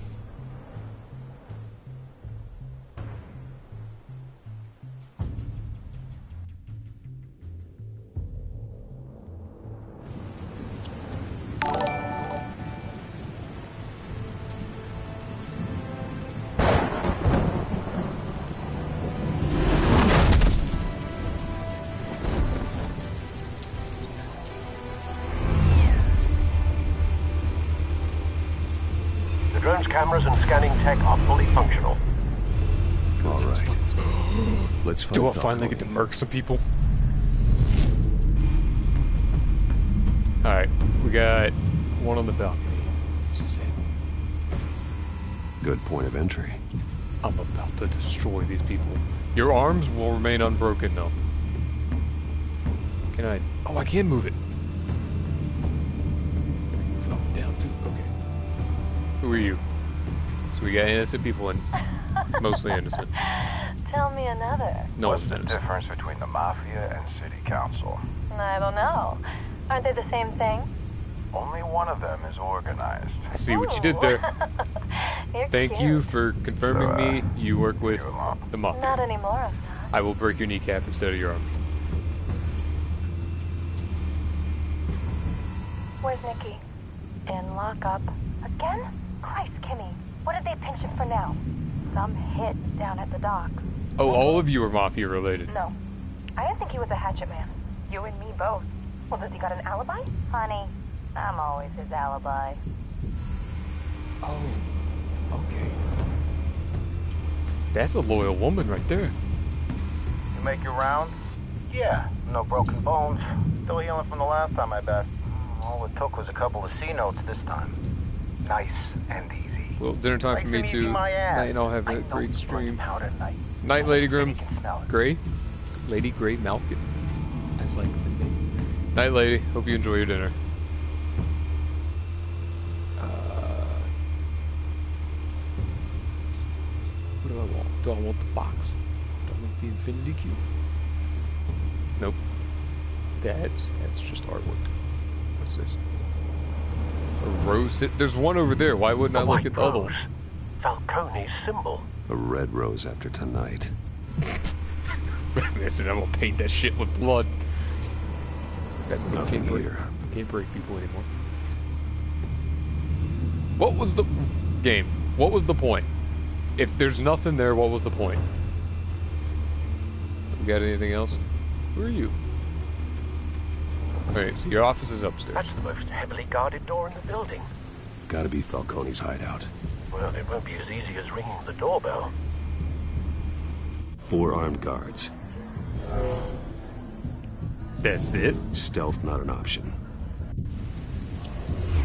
Surveillance cameras and scanning tech are fully functional. All right. Let's find Do I Falcone. finally get to murk some people? Alright, we got one on the balcony. This is it. Good point of entry. I'm about to destroy these people. Your arms will remain unbroken, though. Can I? Oh, I can move it. Can I move it up and down, too? Okay. Who are you? So we got innocent people and mostly innocent. Tell me another. No What's one's the innocent. difference between the Mafia and City Council? I don't know. Aren't they the same thing? Only one of them is organized. I see what you did there. You're Thank cute. you for confirming me. You work with the Mafia. Not anymore, I'm not. I will break your kneecap instead of your arm. Where's Nikki? In lockup. Again? Christ, Kimmy. What did they pinch him for now? Some hit down at the docks. Oh, all of you are Mafia related. No. I didn't think he was a hatchet man. You and me both. Well, does he got an alibi? Honey, I'm always his alibi. Oh, okay. That's a loyal woman right there. You make your round? Yeah, no broken bones. Still healing from the last time, I bet. All it took was a couple of C notes this time. Nice and easy. Well, dinner time for me too. Night, and I'll have a great stream. Night, Lady Grim. Gray? Lady Gray Malkin. I like the name. Night, lady. Hope you enjoy your dinner. What do I want? Do I want the box? Do I want the infinity cube? Nope. That's just artwork. What's this? A rose. There's one over there. Why wouldn't I look at the other one? Falcone's symbol. A red rose after tonight. Listen, I'm gonna paint that shit with blood. That Nothing can't here. Can't break people anymore. What was the game? What was the point? If there's nothing there, what was the point? We got anything else? Who are you? Alright, so your office is upstairs. That's the most heavily guarded door in the building. Gotta be Falcone's hideout. Well, it won't be as easy as ringing the doorbell. 4 armed guards. That's it? Stealth not an option.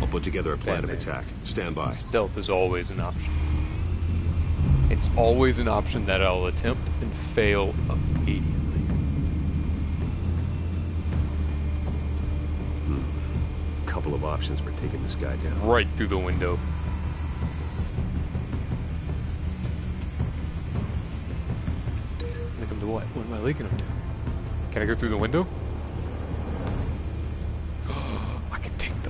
I'll put together a plan of attack. Stand by. Stealth is always an option. It's always an option that I'll attempt and fail immediately. Couple of options for taking this guy down. Right through the window. Link him to what? What am I linking him to? Can I go through the window? I can take the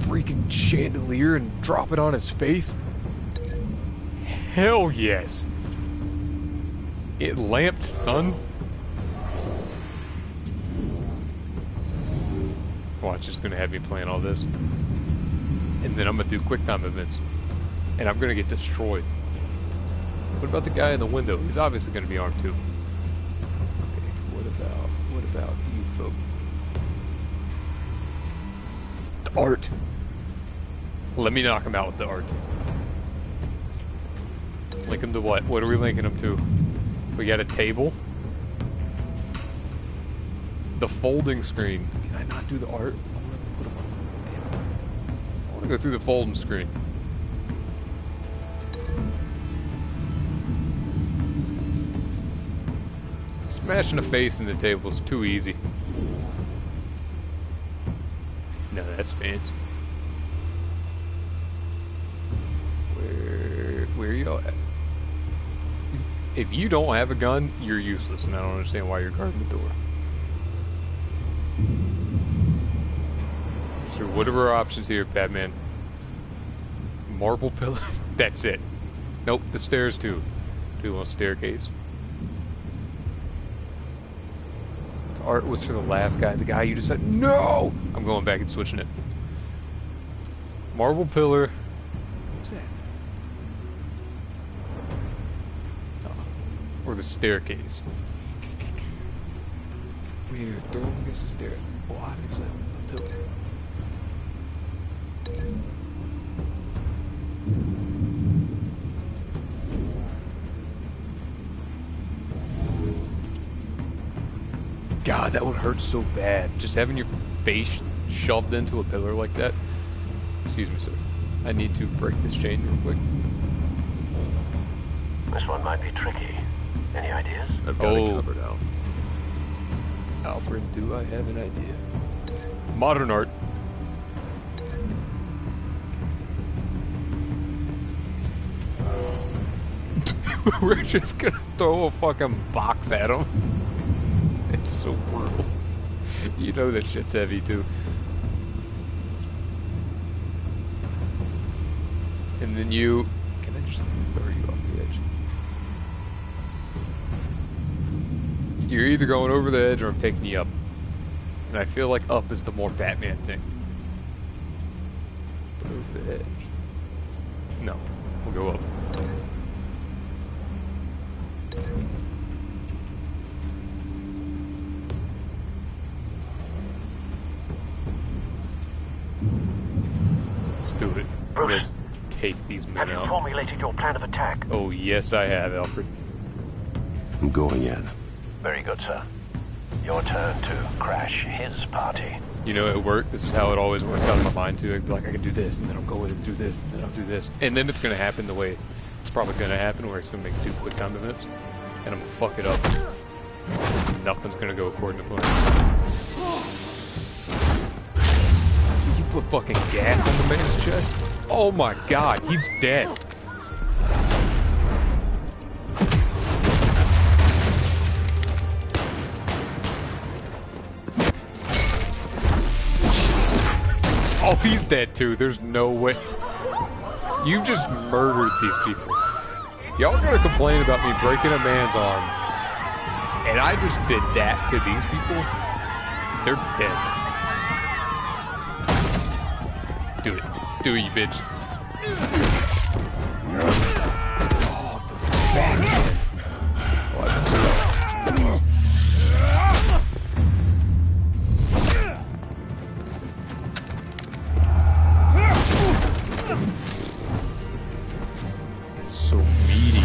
freaking chandelier and drop it on his face? Hell yes! It lamped, son. Watch, it's gonna have me playing all this. And then I'm gonna do quick time events. And I'm gonna get destroyed. What about the guy in the window? He's obviously gonna be armed too. Okay, what about you folk? The art. Let me knock him out with the art. Link him to what? What are we linking him to? We got a table. The folding screen. Can I not do the art? I want to go through the folding screen. Smashing a face in the table is too easy. No, that's fancy. Where y'all at? If you don't have a gun, you're useless, and I don't understand why you're guarding the door. So what are our options here, Batman? Marble pillar? That's it. Nope, the stairs too. Do you want a staircase? The art was for the last guy. The guy you just said, no! I'm going back and switching it. Marble pillar. What's that? Or the staircase. We're throwing against the stair. Well, obviously, a pillar. God, that would hurt so bad. Just having your face shoved into a pillar like that. Excuse me, sir. I need to break this chain real quick. This one might be tricky. Any ideas? I've got it covered, Al. Alfred, do I have an idea? Modern art. We're just gonna throw a fucking box at him. It's so brutal. You know this shit's heavy too. And then you... Can I just throw you off the edge? You're either going over the edge or I'm taking you up. And I feel like up is the more Batman thing. But over the edge. No, we'll go up. Let's do it. Bruce, Let's take these men have you out. formulated your plan of attack? Oh, yes, I have, Alfred. I'm going in. Very good, sir. Your turn to crash his party. You know, at work, this is how it always works out in my mind, too. I'd be like, I can do this, and then I'll go in and do this, and then I'll do this. And then it's going to happen the way it's probably going to happen, where it's going to make 2 quick time events. And I'm going to fuck it up. Nothing's going to go according to plan. You put fucking gas on the man's chest? Oh my god, he's dead. Oh, he's dead too. There's no way. You just murdered these people. Y'all gonna complain about me breaking a man's arm, and I just did that to these people? They're dead. Do it. Do it, you bitch. Oh, the Batman. Oh, I It's so meaty.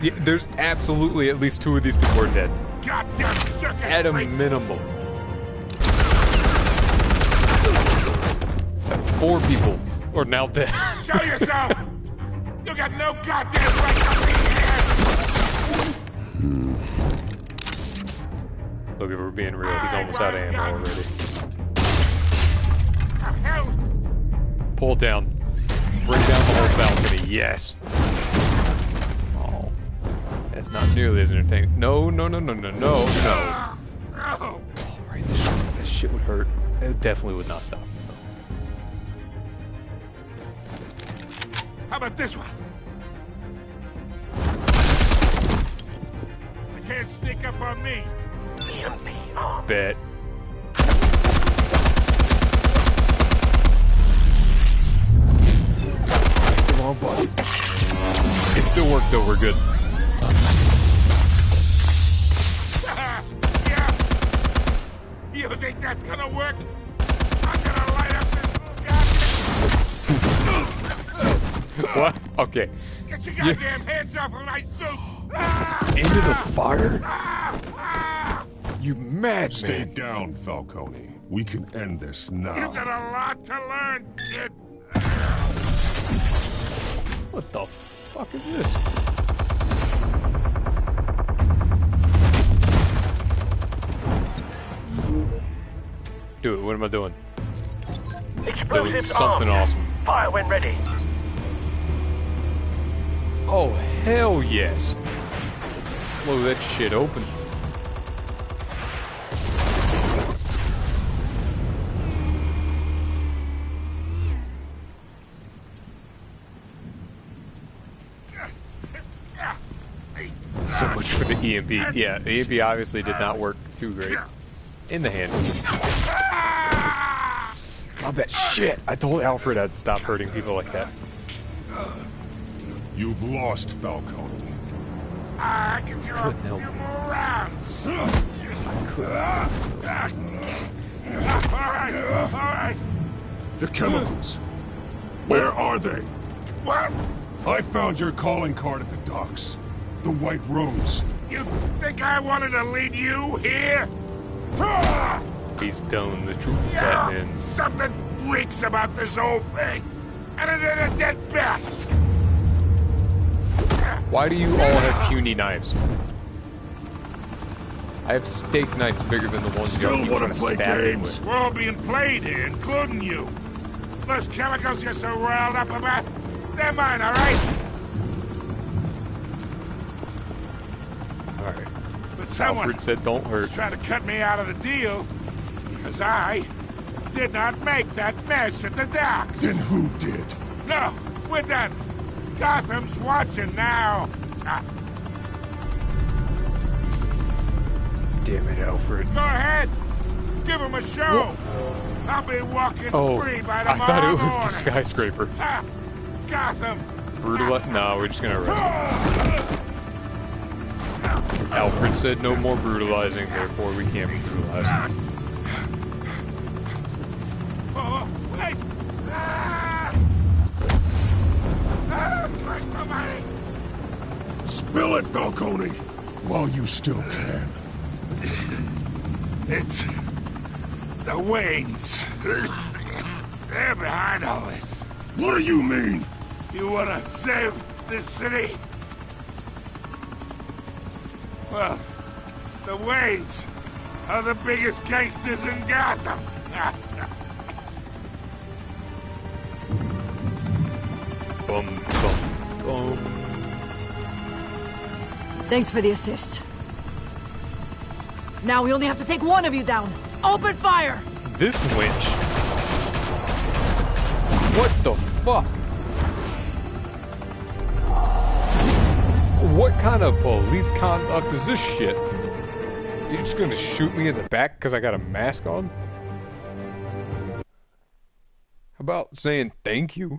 Yeah, there's absolutely at least 2 of these people are dead. At a minimum. 4 people are now dead. Show yourself! You got no goddamn right to be here! Look, if we're being real, he's almost out of ammo already. Pull it down. Bring down the whole balcony. Yes. Oh. That's not nearly as entertaining. No, no, no, no, no, no, no. Oh, right, this shit would hurt. It definitely would not stop. How about this one? They can't sneak up on me. Bet. The wrong button. It still worked though, we're good. Yeah. You think that's gonna work? I'm gonna light up this goddamn... What? Okay. Get your goddamn hands off of my suit! Into the fire? You madman. Stay down, Falcone. We can end this now. You got a lot to learn, kid. What the fuck is this? Do it. What am I doing? Doing something awesome. Fire when ready. Oh, hell yes. Blow that shit open. So much for the EMP. Yeah, the EMP obviously did not work too great. In the hand. I bet shit. I told Alfred I'd stop hurting people like that. You've lost, Falcone. I can do a few more rounds. All right. The chemicals. Where are they? What? I found your calling card at the docks. The White Rose. You think I wanted to lead you here? He's telling the truth, Yeah, Batman. something reeks about this whole thing. And it ain't a dead bat. Why do you all have puny knives? I have steak knives bigger than the ones Still you wanna want to play stab me games? with. We're all being played here, including you. Those chemicals you're so riled up about, they're mine, all right? Alright. But someone Alfred said don't hurt. was trying to cut me out of the deal because I did not make that mess at the docks. Then who did? No, we're done. Gotham's watching now. Damn it, Alfred. Go ahead. Give him a show. I'll be walking Oh, free by I tomorrow thought it was morning. the skyscraper. Ah, Gotham. Brutal. No, we're just gonna arrest him. Alfred said no more brutalizing, therefore we can't be brutalized. Oh, wait. Ah! Ah, Christ almighty. Spill it, Falcone, while you still can. It's the Waynes. They're behind all this. What do you mean? You want to save this city? Well, the Waynes are the biggest gangsters in Gotham. Bum, bum, bum. Thanks for the assist. Now we only have to take one of you down. Open fire! This winch. What the fuck? What kind of police conduct is this shit? You're just gonna shoot me in the back because I got a mask on? How about saying thank you?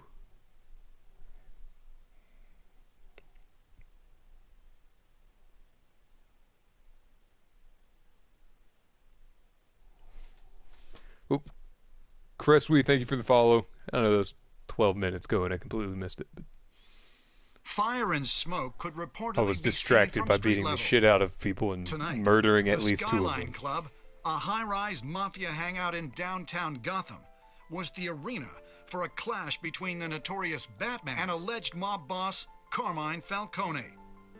Oop. Chris, thank you for the follow. I know that was 12 minutes ago and I completely missed it. But Fire and smoke could reportedly I was be distracted seen by from street beating the level. shit out of people and Tonight, murdering at the least two of Skyline them. Club, a high-rise mafia hangout in downtown Gotham, was the arena for a clash between the notorious Batman and alleged mob boss Carmine Falcone,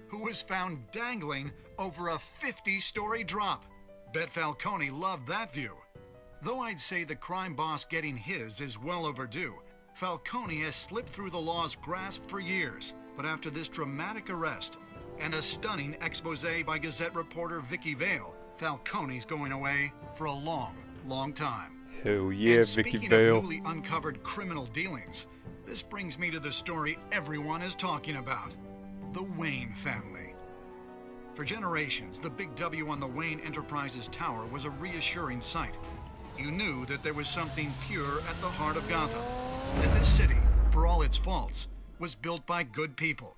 who was found dangling over a 50-story drop. Bet Falcone loved that view. Though I'd say the crime boss getting his is well overdue, Falcone has slipped through the law's grasp for years. But after this dramatic arrest and a stunning expose by Gazette reporter Vicky Vale, Falcone's going away for a long, long time. Hell yeah, And Vicky speaking Vale. of newly uncovered criminal dealings, this brings me to the story everyone is talking about: the Wayne family. For generations, the big W on the Wayne Enterprises tower was a reassuring sight. You knew that there was something pure at the heart of Gotham, that this city, for all its faults, was built by good people.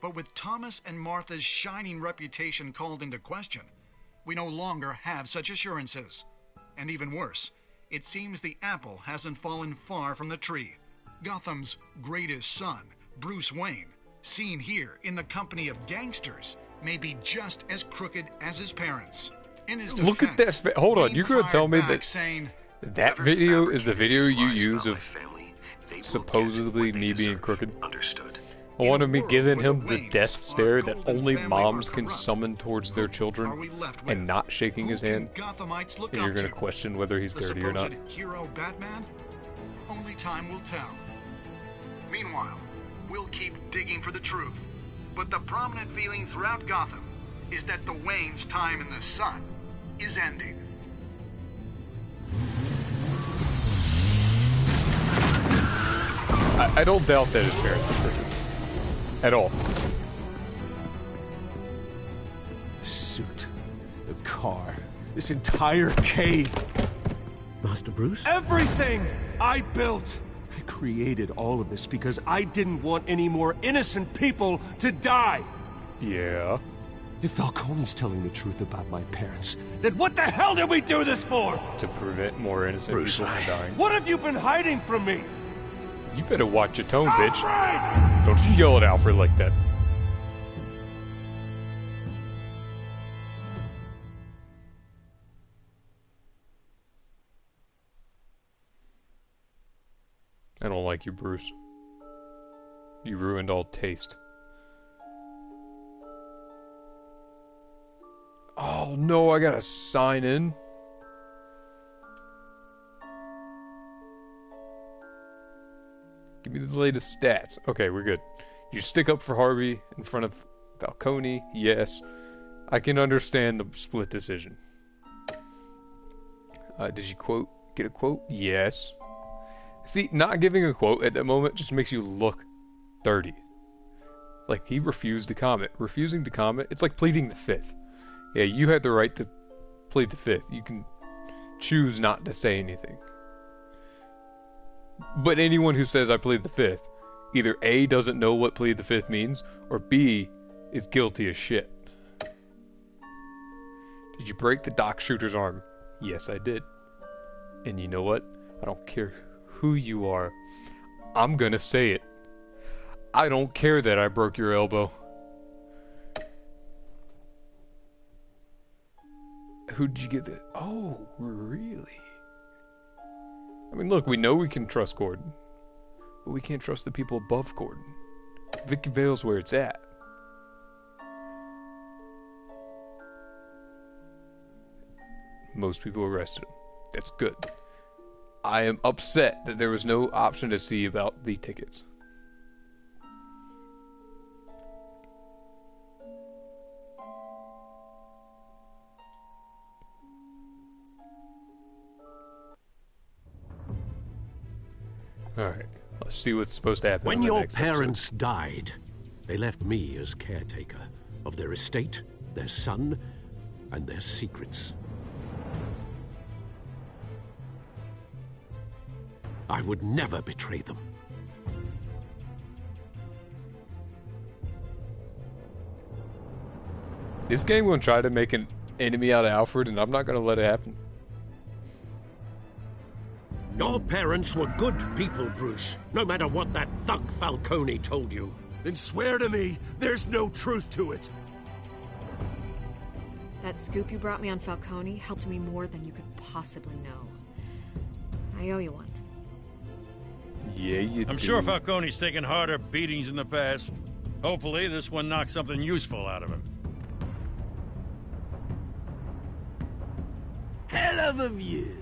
But with Thomas and Martha's shining reputation called into question, we no longer have such assurances. And even worse, it seems the apple hasn't fallen far from the tree. Gotham's greatest son, Bruce Wayne, seen here in the company of gangsters, may be just as crooked as his parents. In his Look at that. defense, Hold on, Wayne you're gonna tell me fired that back saying, that video is the video you use of supposedly me being crooked? Understood. I want to be giving him the death stare that only moms can summon towards their children and not shaking his hand, Gothamites look and you're up gonna to? question whether he's The dirty or not. supposed hero Batman? Only time will tell. Meanwhile, we'll keep digging for the truth. But the prominent feeling throughout Gotham is that the Wayne's time in the sun is ending. I don't doubt that his parents were crooked. At all. Suit, the car, this entire cave. Master Bruce? Everything I built. I created all of this because I didn't want any more innocent people to die. Yeah. If Falcone's telling the truth about my parents, then what the hell did we do this for? To prevent more innocent people from dying. What have you been hiding from me? You better watch your tone, bitch. Don't you yell at Alfred like that. I don't like you, Bruce. You ruined all taste. Oh no, I gotta sign in. Give me the latest stats. Okay, we're good. You stick up for Harvey in front of Falcone. Yes. I can understand the split decision. Did you get a quote? Yes. See, not giving a quote at that moment just makes you look dirty. Like, he refused to comment. Refusing to comment, it's like pleading the fifth. Yeah, you had the right to plead the fifth. You can choose not to say anything. But anyone who says I plead the fifth, either A, doesn't know what plead the fifth means, or B, is guilty as shit. Did you break the dock shooter's arm? Yes, I did. And you know what? I don't care who you are. I'm gonna say it. I don't care that I broke your elbow. Who'd you get that? Oh, really? I mean, look, we know we can trust Gordon, but we can't trust the people above Gordon. Vicky Vale's where it's at. Most people arrested him. That's good. I am upset that there was no option to see about the tickets. Alright, let's see what's supposed to happen. When your parents died, they left me as caretaker of their estate, their son, and their secrets. I would never betray them. This game will try to make an enemy out of Alfred, and I'm not going to let it happen. Your parents were good people, Bruce, no matter what that thug Falcone told you. Then swear to me there's no truth to it. That scoop you brought me on Falcone helped me more than you could possibly know. I owe you one. Yeah, you do. I'm sure Falcone's taken harder beatings in the past. Hopefully this one knocks something useful out of him. Hell of a view.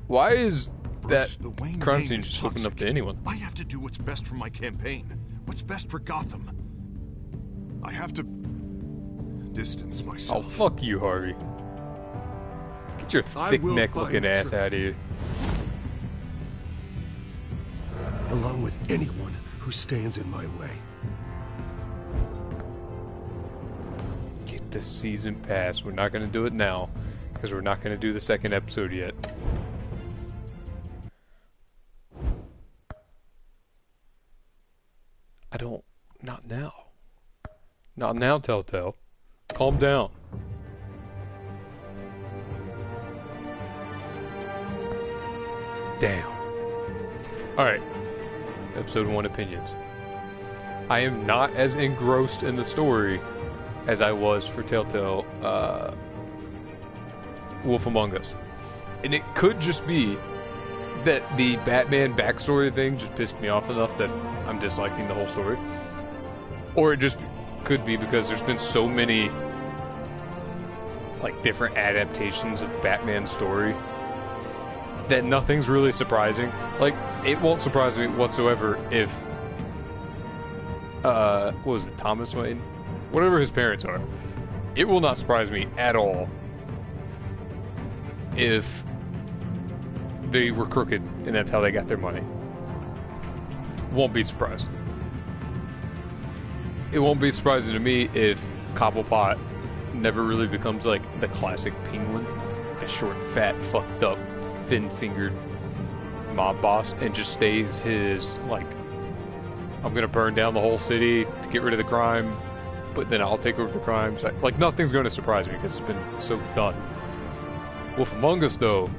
Why is Bruce, that the Wayne crime name scene is just open up toxic. to anyone? I have to do what's best for my campaign. What's best for Gotham. I have to distance Oh, myself. fuck you, Harvey. Get your thick neck looking ass out of here. Along with anyone who stands in my way. Get the season pass. We're not going to do it now, because we're not going to do the second episode yet. Not now. Not now, Telltale. Calm down. Damn. Alright. Episode 1 opinions. I am not as engrossed in the story as I was for Telltale Wolf Among Us. And it could just be that the Batman backstory thing just pissed me off enough that I'm disliking the whole story. Or it just could be because there's been so many like different adaptations of Batman's story that nothing's really surprising. Like, it won't surprise me whatsoever if what was it, Thomas Wayne? Whatever his parents are. It will not surprise me at all if they were crooked and that's how they got their money. Won't be surprised. It won't be surprising to me if Cobblepot never really becomes like the classic Penguin, the short, fat, fucked up, thin-fingered mob boss, and just stays his like, I'm gonna burn down the whole city to get rid of the crime, but then I'll take over the crime. So, like, nothing's gonna surprise me because it's been so done. Wolf Among Us, though,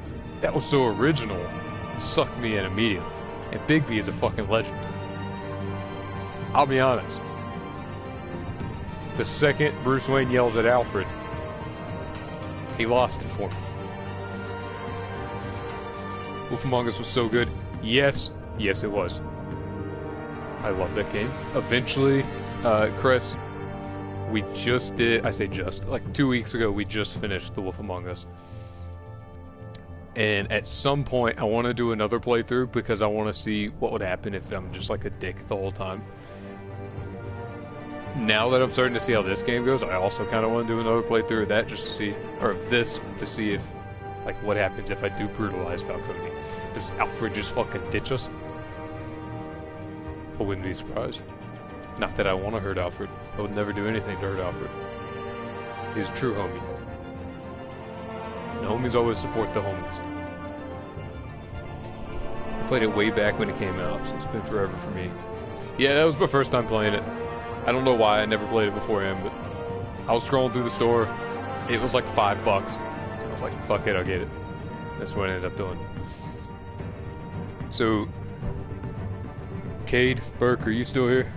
that was so original, it sucked me in immediately. And Bigby is a fucking legend. I'll be honest. The second Bruce Wayne yelled at Alfred, he lost it for me. Wolf Among Us was so good. Yes, it was. I love that game. Eventually, Chris, we just did, I say just, like 2 weeks ago, we just finished The Wolf Among Us. And at some point, I want to do another playthrough because I want to see what would happen if I'm just like a dick the whole time. Now that I'm starting to see how this game goes, I also kind of want to do another playthrough of that just to see, or of this, to see if, like, what happens if I do brutalize Falcone. Does Alfred just fucking ditch us? I wouldn't be surprised. Not that I want to hurt Alfred. I would never do anything to hurt Alfred. He's a true homie. The homies always support the homies. I played it way back when it came out, so it's been forever for me. Yeah, that was my first time playing it. I don't know why I never played it before him, but I was scrolling through the store. It was like $5. I was like, fuck it, I'll get it. That's what I ended up doing. So, Cade, Burke, are you still here?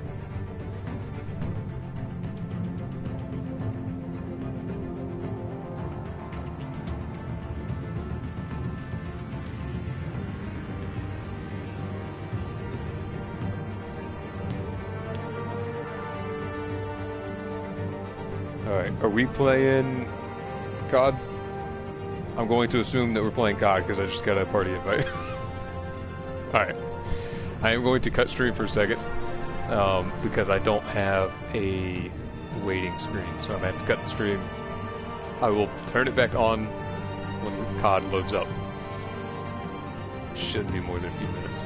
Alright, are we playing COD? I'm going to assume that we're playing COD because I just got a party invite. Alright. I am going to cut stream for a second because I don't have a waiting screen, so I'm going to have to cut the stream. I will turn it back on when COD loads up. Shouldn't be more than a few minutes.